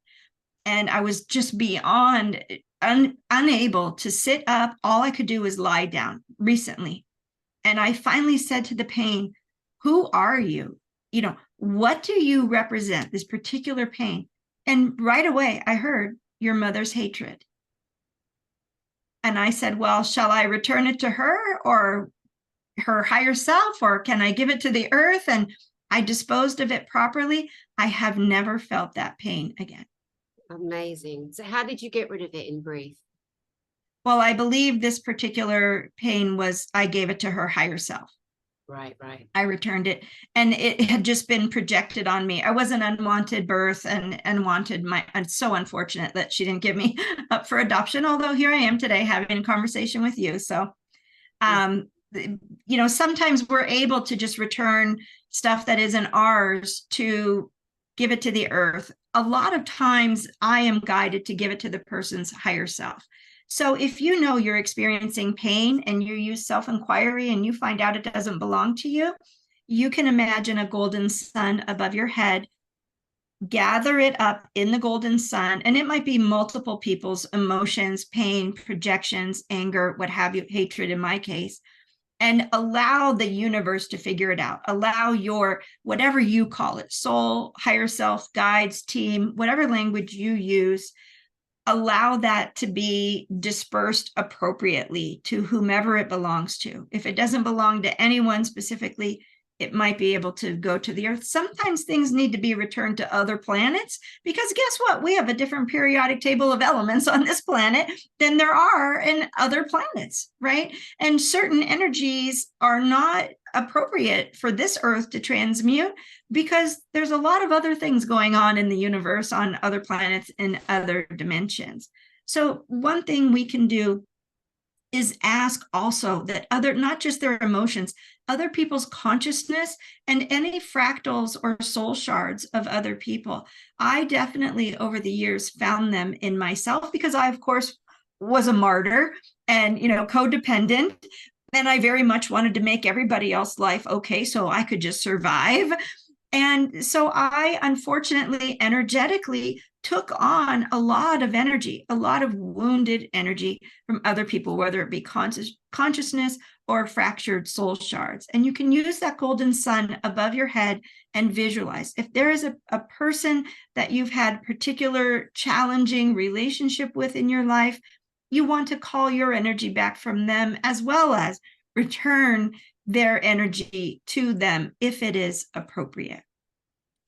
And I was just beyond unable to sit up. All I could do was lie down recently. And I finally said to the pain, who are you? What do you represent, this particular pain? And right away, I heard your mother's hatred. And I said, well, shall I return it to her or her higher self, or can I give it to the earth? And I disposed of it properly. I have never felt that pain again. Amazing. So how did you get rid of it in brief? Well, I believe this particular pain was, I gave it to her higher self. Right. I returned it, and it had just been projected on me. I was an unwanted birth and wanted I'm so unfortunate that she didn't give me up for adoption, although here I am today having a conversation with you. So, sometimes we're able to just return stuff that isn't ours to give it to the earth. A lot of times I am guided to give it to the person's higher self. So if you know you're experiencing pain and you use self-inquiry and you find out it doesn't belong to you, you can imagine a golden sun above your head, gather it up in the golden sun, and it might be multiple people's emotions, pain, projections, anger, what have you, hatred in my case, and allow the universe to figure it out. Allow your, whatever you call it, soul, higher self, guides, team, whatever language you use, allow that to be dispersed appropriately to whomever it belongs to. If it doesn't belong to anyone specifically, it might be able to go to the earth. Sometimes things need to be returned to other planets, because guess what? We have a different periodic table of elements on this planet than there are in other planets, right? And certain energies are not appropriate for this earth to transmute because there's a lot of other things going on in the universe, on other planets, in other dimensions. So one thing we can do is ask also that not just their emotions, other people's consciousness and any fractals or soul shards of other people. I definitely over the years found them in myself because I, of course, was a martyr and, codependent. And I very much wanted to make everybody else's life okay so I could just survive. And so I, unfortunately, energetically took on a lot of energy, a lot of wounded energy from other people, whether it be consciousness or fractured soul shards. And you can use that golden sun above your head and visualize. If there is a person that you've had particular challenging relationship with in your life, you want to call your energy back from them, as well as return their energy to them if it is appropriate.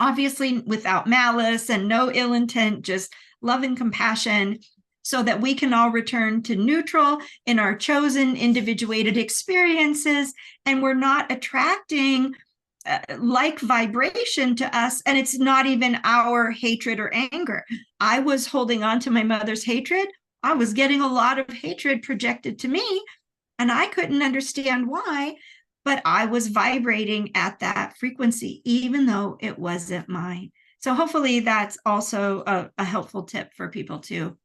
Obviously, without malice and no ill intent, just love and compassion, so that we can all return to neutral in our chosen individuated experiences, and we're not attracting like vibration to us, and it's not even our hatred or anger. I was holding on to my mother's hatred. I was getting a lot of hatred projected to me, and I couldn't understand why, but I was vibrating at that frequency, even though it wasn't mine. So hopefully that's also a helpful tip for people to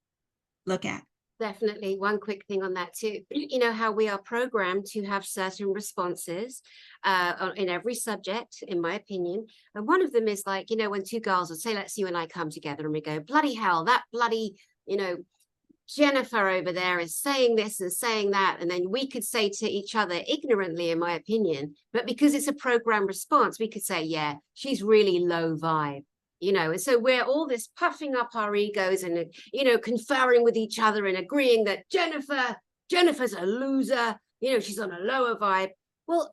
look at. Definitely. One quick thing on that too. You know how we are programmed to have certain responses in every subject, in my opinion. And one of them is like, you know, when two girls would say, let's you and I come together and we go, bloody hell, that bloody, you know, Jennifer over there is saying this and saying that. And then we could say to each other ignorantly, in my opinion, but because it's a programmed response, we could say, yeah, she's really low vibe. You know, and so we're all this puffing up our egos and, you know, conferring with each other and agreeing that Jennifer's a loser, you know, she's on a lower vibe. Well,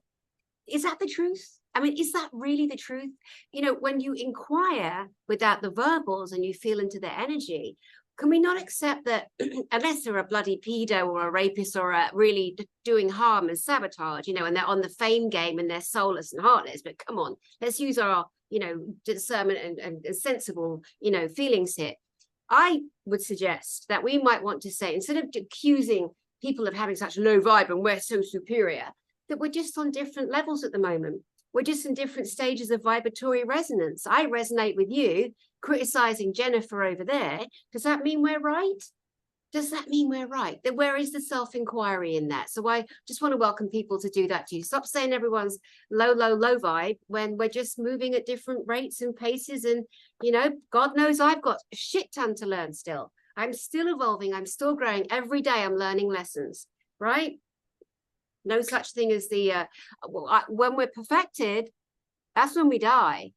is that the truth? I mean, is that really the truth? You know, when you inquire without the verbals and you feel into the energy, can we not accept that unless they're a bloody pedo or a rapist or a really doing harm and sabotage, you know, and they're on the fame game and they're soulless and heartless, but come on, let's use our, you know, discernment and sensible, you know, feelings here. I would suggest that we might want to say, instead of accusing people of having such low vibe and we're so superior, that we're just on different levels at the moment. We're just in different stages of vibratory resonance. I resonate with you criticizing Jennifer over there. Does that mean we're right? Does that mean we're right? That where is the self-inquiry in that? So I just want to welcome people to do that too. Stop saying everyone's low vibe when we're just moving at different rates and paces. And, you know, God knows I've got a shit ton to learn still. I'm still evolving. I'm still growing. Every day I'm learning lessons, right? No such thing as the, when we're perfected, that's when we die.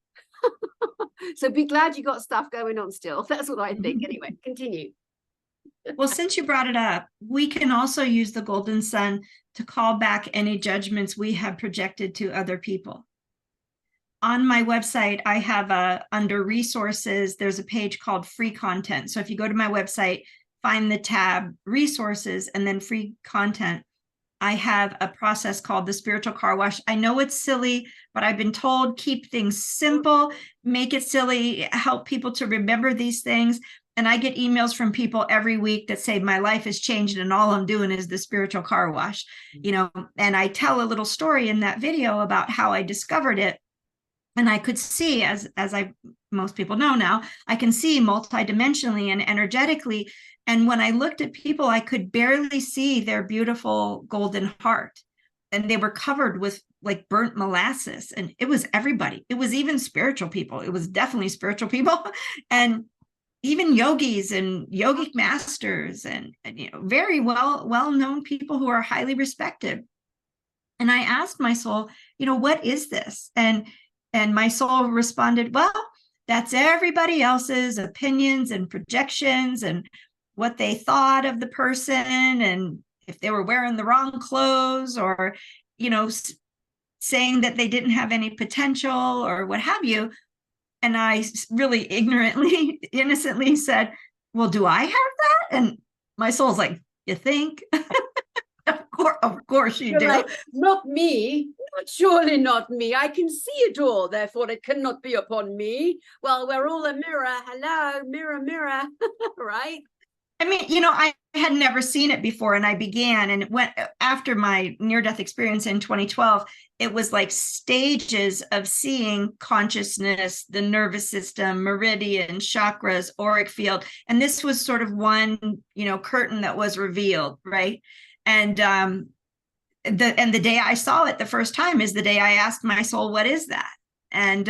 So be glad you got stuff going on still. That's what I think. Anyway, continue. Well, since you brought it up, we can also use the golden sun to call back any judgments we have projected to other people. On my website, I have under resources, there's a page called free content. So if you go to my website, find the tab resources and then free content. I have a process called the spiritual car wash. I know it's silly, but I've been told keep things simple, make it silly, help people to remember these things. And I get emails from people every week that say my life has changed and all I'm doing is the spiritual car wash, you know, and I tell a little story in that video about how I discovered it. And I could see, as most people know now, I can see multidimensionally and energetically. And when I looked at people, I could barely see their beautiful golden heart. And they were covered with like burnt molasses. And it was everybody. It was even spiritual people. It was definitely spiritual people. And even yogis and yogic masters and you know, very well-known people who are highly respected. And I asked my soul, you know, what is this? And my soul responded, well, that's everybody else's opinions and projections and what they thought of the person and if they were wearing the wrong clothes or, you know, saying that they didn't have any potential or what have you. And I really ignorantly, innocently said, well, do I have that? And my soul's like, you think? Of course you do. Like, not me. Surely not me. I can see it all. Therefore, it cannot be upon me. Well, we're all a mirror. Hello, mirror, mirror. Right? I mean, you know, I had never seen it before, and I began, and it went after my near-death experience in 2012. It was like stages of seeing consciousness, the nervous system, meridian, chakras, auric field, and this was sort of one, you know, curtain that was revealed, right? And the day I saw it the first time is the day I asked my soul, "What is that?" And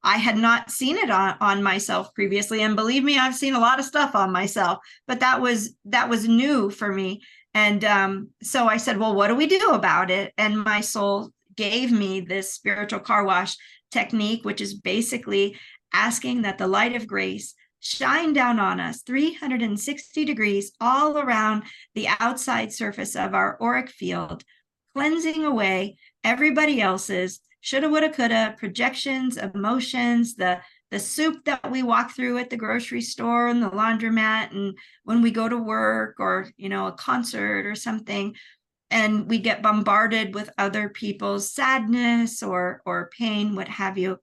I had not seen it on myself previously. And believe me, I've seen a lot of stuff on myself, but that was new for me. And so I said, well, what do we do about it? And my soul gave me this spiritual car wash technique, which is basically asking that the light of grace shine down on us 360 degrees all around the outside surface of our auric field, cleansing away everybody else's shoulda, woulda, coulda, projections, emotions, the soup that we walk through at the grocery store and the laundromat and when we go to work or, you know, a concert or something, and we get bombarded with other people's sadness or pain, what have you.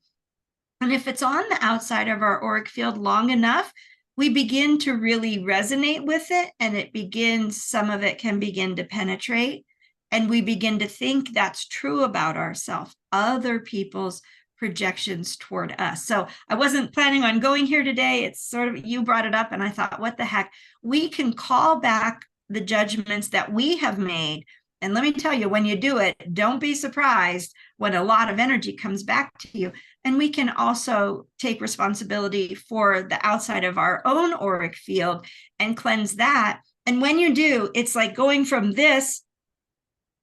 And if it's on the outside of our auric field long enough, we begin to really resonate with it, and some of it can begin to penetrate. And we begin to think that's true about ourselves. Other people's projections toward us. So I wasn't planning on going here today. It's sort of, you brought it up and I thought, what the heck? We can call back the judgments that we have made. And let me tell you, when you do it, don't be surprised when a lot of energy comes back to you. And we can also take responsibility for the outside of our own auric field and cleanse that. And when you do, it's like going from this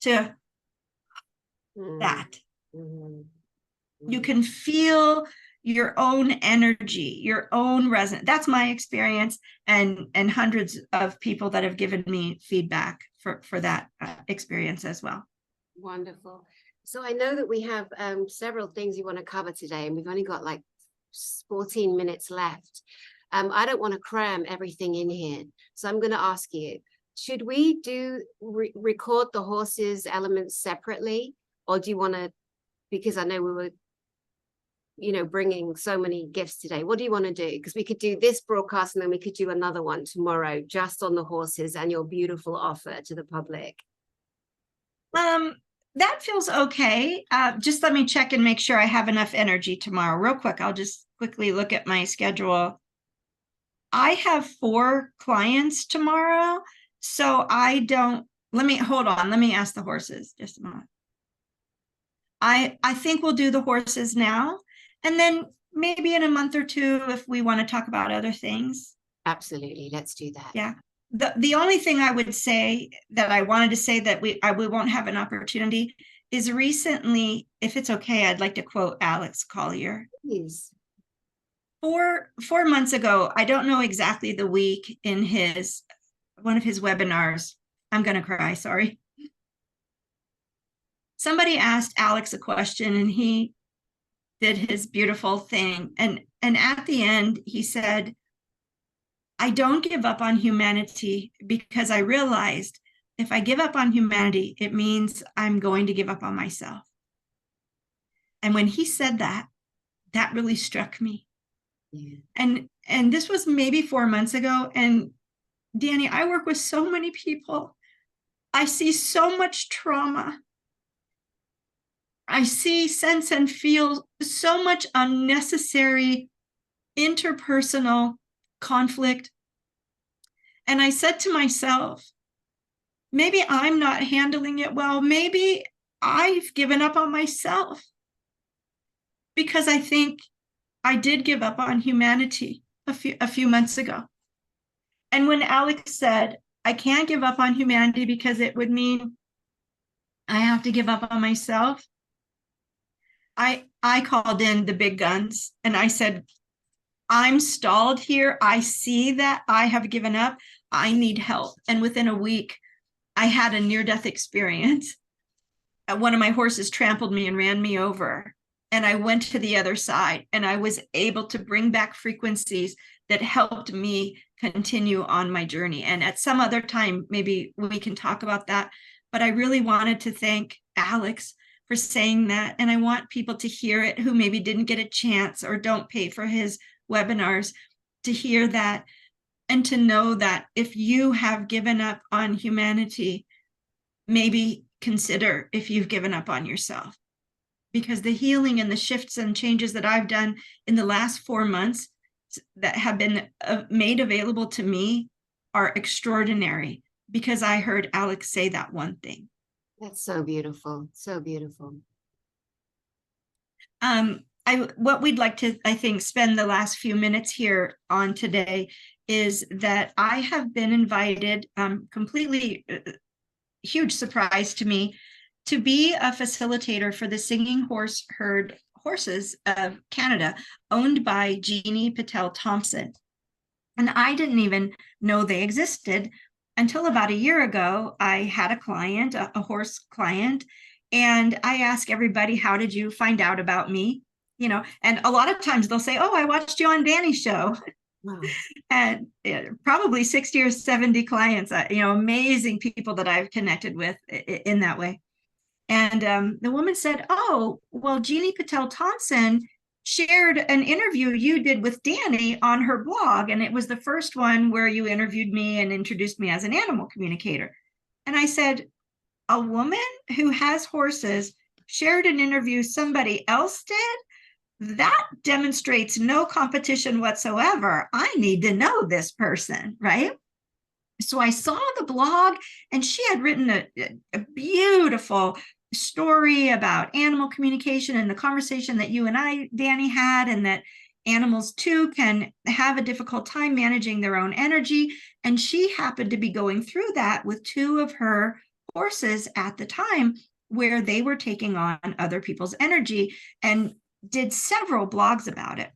to that. You can feel your own energy, your own resonance. That's my experience, and hundreds of people that have given me feedback for that experience as well. Wonderful. So I know that we have several things you want to cover today, and we've only got like 14 minutes left. I don't want to cram everything in here. So I'm going to ask you, should we record the horses elements separately, or do you want to, because I know we were, bringing so many gifts today. What do you want to do? Because we could do this broadcast and then we could do another one tomorrow just on the horses and your beautiful offer to the public. That feels okay. Just let me check and make sure I have enough energy tomorrow. Real quick, I'll just quickly look at my schedule. I have 4 clients tomorrow, so hold on. Let me ask the horses just a moment. I think we'll do the horses now, and then maybe in a month or 2, if we want to talk about other things. Absolutely. Let's do that. Yeah. The only thing I would say that I wanted to say that we won't have an opportunity is recently, if it's okay, I'd like to quote Alex Collier. Please. 4 months ago, I don't know exactly the week, in one of his webinars, I'm going to cry, sorry. Somebody asked Alex a question and he did his beautiful thing. And at the end, he said, I don't give up on humanity because I realized if I give up on humanity, it means I'm going to give up on myself. And when he said that, that really struck me. Yeah. And this was maybe 4 months ago. And Danny, I work with so many people. I see so much trauma. I see, sense, and feel so much unnecessary interpersonal conflict. And I said to myself, maybe I'm not handling it well. Maybe I've given up on myself, because I think I did give up on humanity a few months ago. And when Alex said, I can't give up on humanity because it would mean I have to give up on myself, I called in the big guns and I said, I'm stalled here. I see that I have given up. I need help. And within a week, I had a near-death experience. One of my horses trampled me and ran me over. And I went to the other side and I was able to bring back frequencies that helped me continue on my journey. And at some other time, maybe we can talk about that. But I really wanted to thank Alex for saying that. And I want people to hear it who maybe didn't get a chance or don't pay for his webinars, to hear that and to know that if you have given up on humanity, maybe consider if you've given up on yourself. Because the healing and the shifts and changes that I've done in the last 4 months that have been made available to me are extraordinary, because I heard Alex say that one thing. That's so beautiful. So beautiful. What we'd like to, I think, spend the last few minutes here on today is that I have been invited, completely huge surprise to me, to be a facilitator for the Singing Horse Herd Horses of Canada, owned by Ginny Thompson. And I didn't even know they existed until about a year ago. I had a client, a horse client, and I asked everybody, how did you find out about me? And a lot of times they'll say, oh, I watched you on Danny's show. Wow. And probably 60 or 70 clients, amazing people that I've connected with in that way. And the woman said, oh, well, Ginny Thompson shared an interview you did with Danny on her blog. And it was the first one where you interviewed me and introduced me as an animal communicator. And I said, a woman who has horses shared an interview somebody else did? that demonstrates no competition whatsoever. I need to know this person, right? So I saw the blog, and she had written a beautiful story about animal communication and the conversation that you and I, Danny, had, and that animals too can have a difficult time managing their own energy. And she happened to be going through that with two of her horses at the time, where they were taking on other people's energy, and did several blogs about it.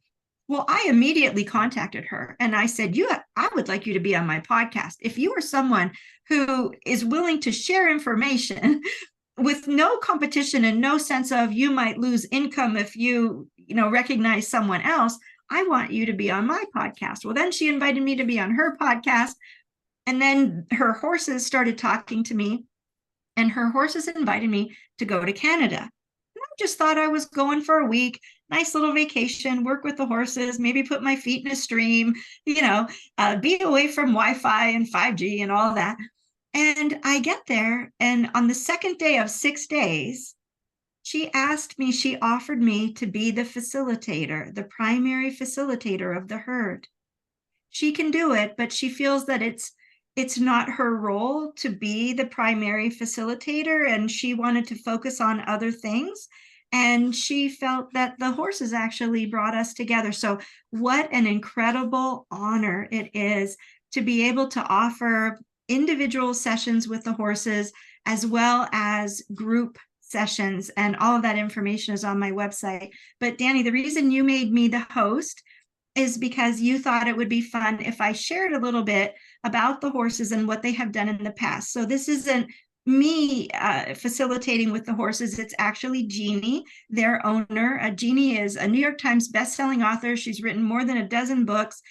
Well, I immediately contacted her and I said, I would like you to be on my podcast. If you are someone who is willing to share information with no competition and no sense of you might lose income if you recognize someone else, I want you to be on my podcast. Well, then she invited me to be on her podcast. And then her horses started talking to me, and her horses invited me to go to Canada. And I just thought I was going for a week, nice little vacation, work with the horses, maybe put my feet in a stream, be away from Wi-Fi and 5G and all that. And I get there, and on the second day of 6 days, she offered me to be the facilitator, the primary facilitator of the herd. She can do it, but she feels that it's not her role to be the primary facilitator, and she wanted to focus on other things. And she felt that the horses actually brought us together. So what an incredible honor it is to be able to offer individual sessions with the horses, as well as group sessions. And all of that information is on my website. But Danny, the reason you made me the host is because you thought it would be fun if I shared a little bit about the horses and what they have done in the past. So this isn't me facilitating with the horses. It's actually Ginny, their owner. Ginny is a New York Times bestselling author. She's written more than a dozen books.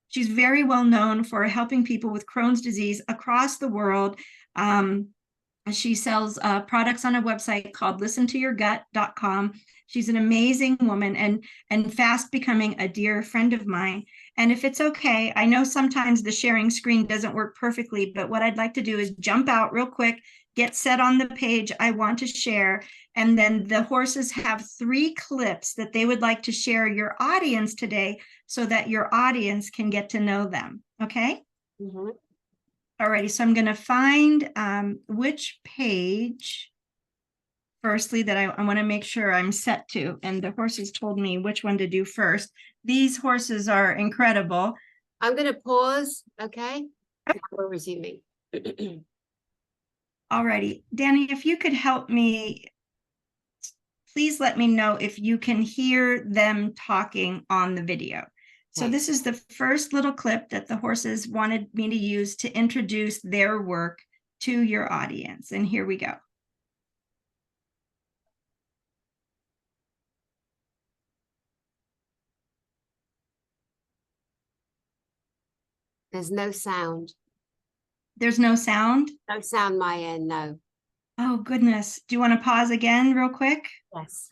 She's very well known for helping people with Crohn's disease across the world. She sells products on a website called listentoyourgut.com. She's an amazing woman and fast becoming a dear friend of mine. And if it's okay, I know sometimes the sharing screen doesn't work perfectly, but what I'd like to do is jump out real quick, get set on the page I want to share, and then the horses have 3 clips that they would like to share your audience today, so that your audience can get to know them. Okay? Mm-hmm. Alrighty, so I'm going to find which page, firstly, that I want to make sure I'm set to. And the horses told me which one to do first. These horses are incredible. I'm going to pause, okay? We're resuming. Alrighty, Danny, if you could help me, please let me know if you can hear them talking on the video. So this is the first little clip that the horses wanted me to use to introduce their work to your audience. And here we go. There's no sound. There's no sound? No sound my end, no. Oh, goodness. Do you want to pause again real quick? Yes.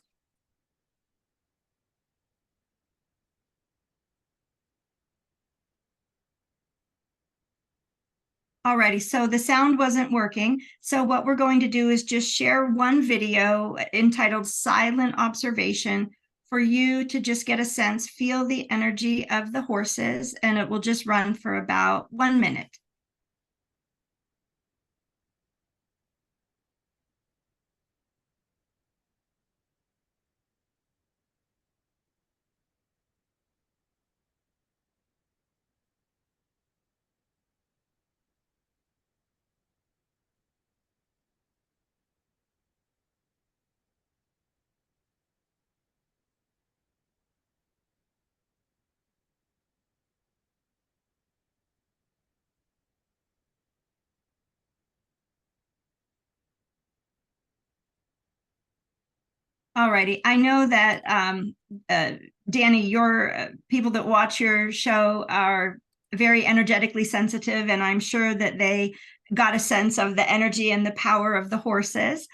Alrighty, so the sound wasn't working. So what we're going to do is just share one video entitled Silent Observation for you to just get a sense, feel the energy of the horses, and it will just run for about 1 minute. Alrighty, I know that Danny, your people that watch your show are very energetically sensitive, and I'm sure that they got a sense of the energy and the power of the horses.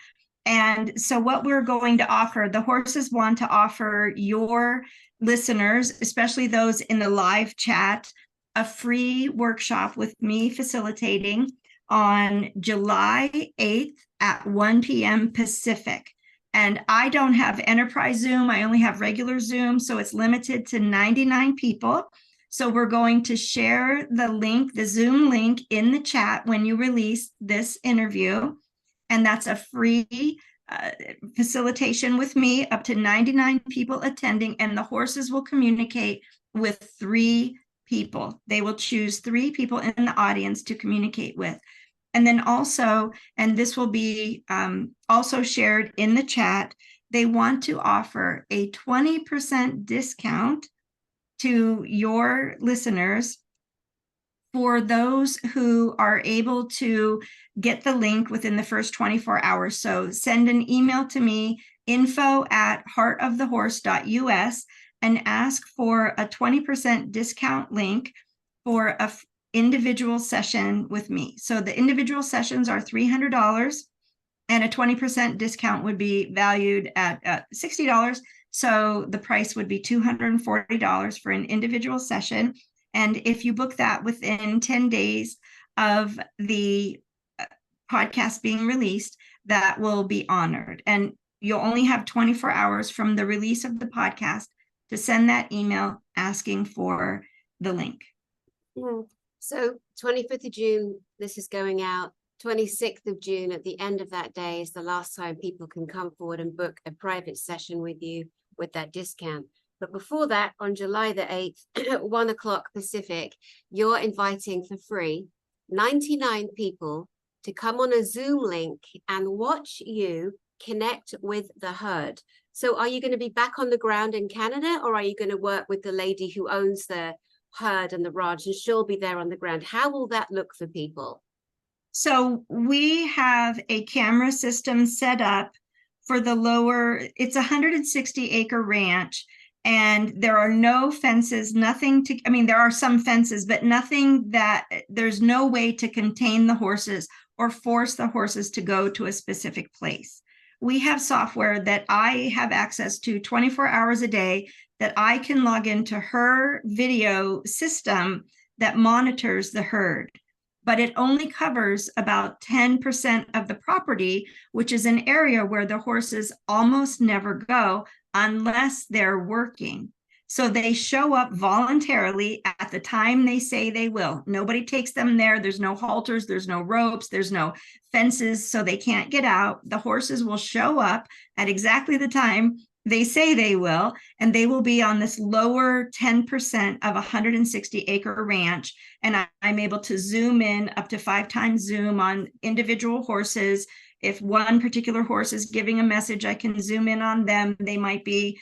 And so what we're going to offer, the horses want to offer your listeners, especially those in the live chat, a free workshop with me facilitating on July 8th at 1 p.m. Pacific. And I don't have enterprise Zoom. I only have regular Zoom. So it's limited to 99 people. So we're going to share the link, the Zoom link in the chat when you release this interview. And that's a free facilitation with me, up to 99 people attending, and the horses will communicate with 3 people. They will choose 3 people in the audience to communicate with. And then also, and this will be also shared in the chat, they want to offer a 20% discount to your listeners for those who are able to get the link within the first 24 hours. So send an email to me, info@heartofthehorse.us, and ask for a 20% discount link for a individual session with me. So the individual sessions are $300, and a 20% discount would be valued at $60. So the price would be $240 for an individual session. And if you book that within 10 days of the podcast being released, that will be honored. And you'll only have 24 hours from the release of the podcast to send that email asking for the link. So 25th of June, this is going out. 26th of June, at the end of that day, is the last time people can come forward and book a private session with you with that discount. But before that, on July the 8th, at 1 o'clock Pacific, you're inviting for free 99 people to come on a Zoom link and watch you connect with the herd. So are you going to be back on the ground in Canada, or are you going to work with the lady who owns the herd and the ranch, and she'll be there on the ground? How will that look for people? So we have a camera system set up for the lower, it's a 160-acre ranch, and there are no fences, nothing to, I mean, there are some fences, but nothing that, there's no way to contain the horses or force the horses to go to a specific place. We have software that I have access to 24 hours a day that I can log into her video system that monitors the herd. But it only covers about 10% of the property, which is an area where the horses almost never go unless they're working. So they show up voluntarily at the time they say they will. Nobody takes them there. There's no halters, there's no ropes, there's no fences, so they can't get out. The horses will show up at exactly the time they say they will, and they will be on this lower 10% of a 160-acre ranch. And I'm able to zoom in up to 5 times zoom on individual horses. If one particular horse is giving a message, I can zoom in on them. They might be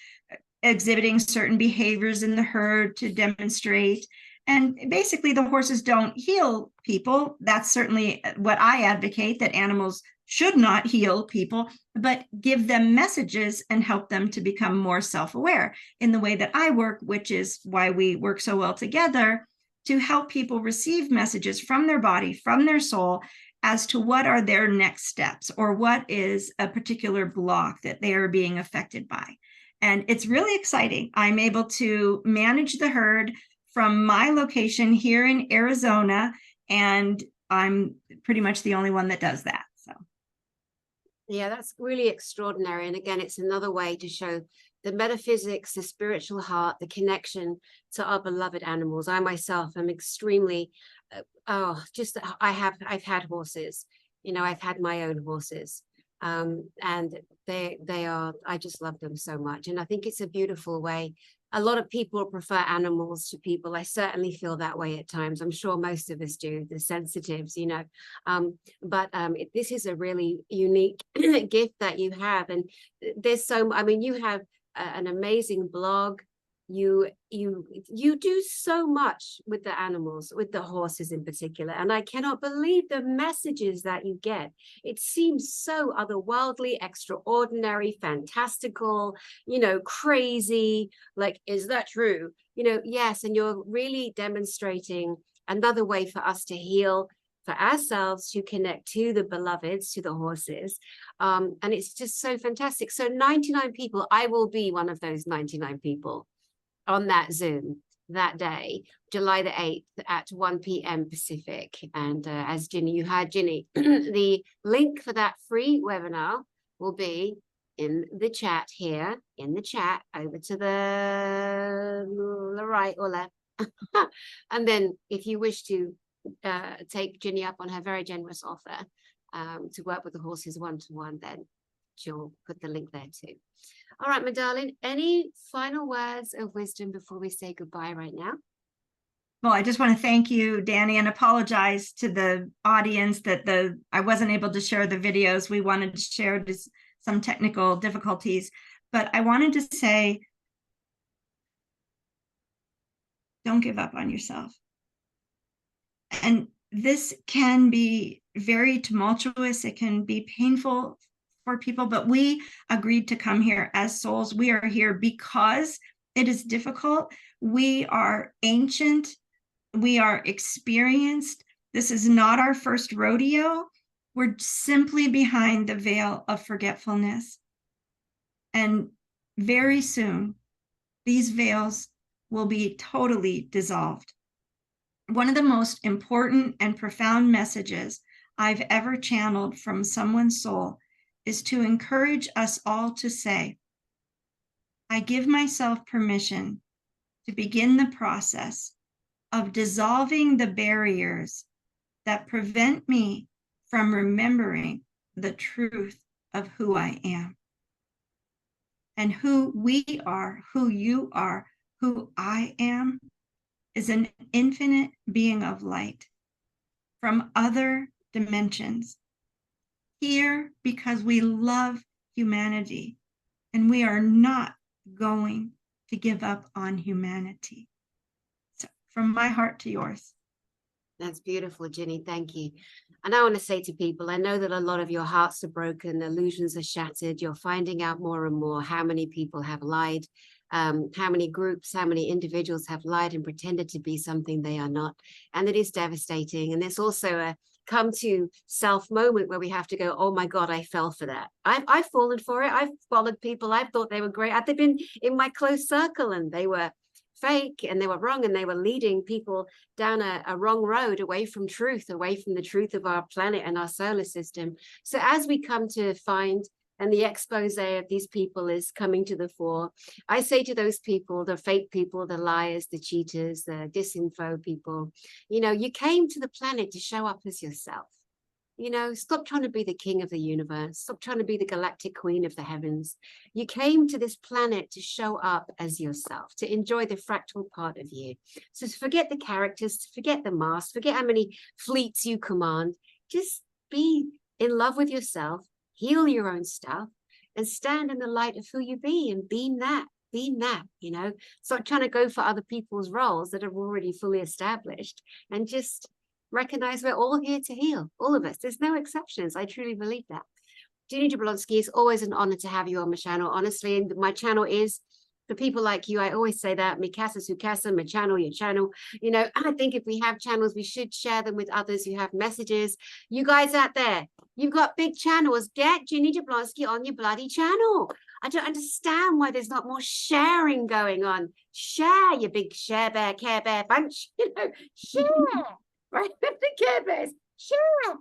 exhibiting certain behaviors in the herd to demonstrate. And basically, the horses don't heal people. That's certainly what I advocate, that animals should not heal people, but give them messages and help them to become more self-aware in the way that I work, which is why we work so well together, to help people receive messages from their body, from their soul, as to what are their next steps, or what is a particular block that they are being affected by. And it's really exciting. I'm able to manage the herd from my location here in Arizona, and I'm pretty much the only one that does that. So, yeah, that's really extraordinary. And again, it's another way to show the metaphysics, the spiritual heart, the connection to our beloved animals. I myself am extremely, I've had horses, you know, I've had my own horses. And they are, I just love them so much. And I think it's a beautiful way. A lot of people prefer animals to people. I certainly feel that way at times. I'm sure most of us do, the sensitives, you know. This is a really unique gift that you have. And there's so, I mean, you have an amazing blog. You do so much with the animals, with the horses in particular, and I cannot believe the messages that you get. It seems so otherworldly, extraordinary, fantastical, you know, crazy. Like, is that true? You know, yes. And you're really demonstrating another way for us to heal, for ourselves to connect to the beloveds, to the horses. And it's just so fantastic. So 99 people, I will be one of those 99 people on that Zoom that day, July the 8th at 1 p.m. Pacific. And as Ginny, you heard Ginny, the link for that free webinar will be in the chat here, over to the right or left. And then if you wish to take Ginny up on her very generous offer to work with the horses one-to-one, then she'll put the link there too. All right, my darling, any final words of wisdom before we say goodbye right now? Well, I just want to thank you, Danny, and apologize to the audience that I wasn't able to share the videos. We wanted to share some technical difficulties, but I wanted to say, don't give up on yourself. And this can be very tumultuous. It can be painful for people, but we agreed to come here as souls. We are here because it is difficult. We are ancient. We are experienced. This is not our first rodeo. We're simply behind the veil of forgetfulness. And very soon, these veils will be totally dissolved. One of the most important and profound messages I've ever channeled from someone's soul is to encourage us all to say, I give myself permission to begin the process of dissolving the barriers that prevent me from remembering the truth of who I am. And who we are, who you are, who I am, is an infinite being of light from other dimensions, here because we love humanity, and we are not going to give up on humanity. So from my heart to yours. That's beautiful, Ginny. Thank you. And I want to say to people, I know that a lot of your hearts are broken, illusions are shattered. You're finding out more and more how many people have lied, how many groups, how many individuals have lied and pretended to be something they are not. And it is devastating. And there's also a come to self moment where we have to go, oh my God, I fell for that. I've fallen for it. I've followed people. I thought they were great. They've been in my close circle and they were fake and they were wrong and they were leading people down a wrong road, away from truth, away from the truth of our planet and our solar system. So as we come to find, and the expose of these people is coming to the fore, I say to those people, the fake people, the liars, the cheaters, the disinfo people, you know, you came to the planet to show up as yourself. You know, stop trying to be the king of the universe. Stop trying to be the galactic queen of the heavens. You came to this planet to show up as yourself, to enjoy the fractal part of you. So forget the characters, forget the masks, forget how many fleets you command. Just be in love with yourself, heal your own stuff, and stand in the light of who you be and beam that, you know. Stop trying to go for other people's roles that are already fully established and just recognize we're all here to heal, all of us. There's no exceptions. I truly believe that. Ginny Jablonski, it's always an honor to have you on my channel. Honestly, and my channel is for people like you. I always say that, mi casa su casa, my channel, your channel. You know, I think if we have channels, we should share them with others who have messages. You guys out there, you've got big channels. Get Ginny Jablonski on your bloody channel. I don't understand why there's not more sharing going on. Share, you big share bear, care bear bunch. You know, share. Right? The Care Bears. Share.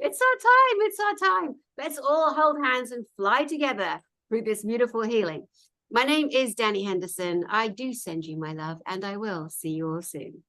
It's our time. Let's all hold hands and fly together through this beautiful healing. My name is Danny Henderson. I do send you my love, and I will see you all soon.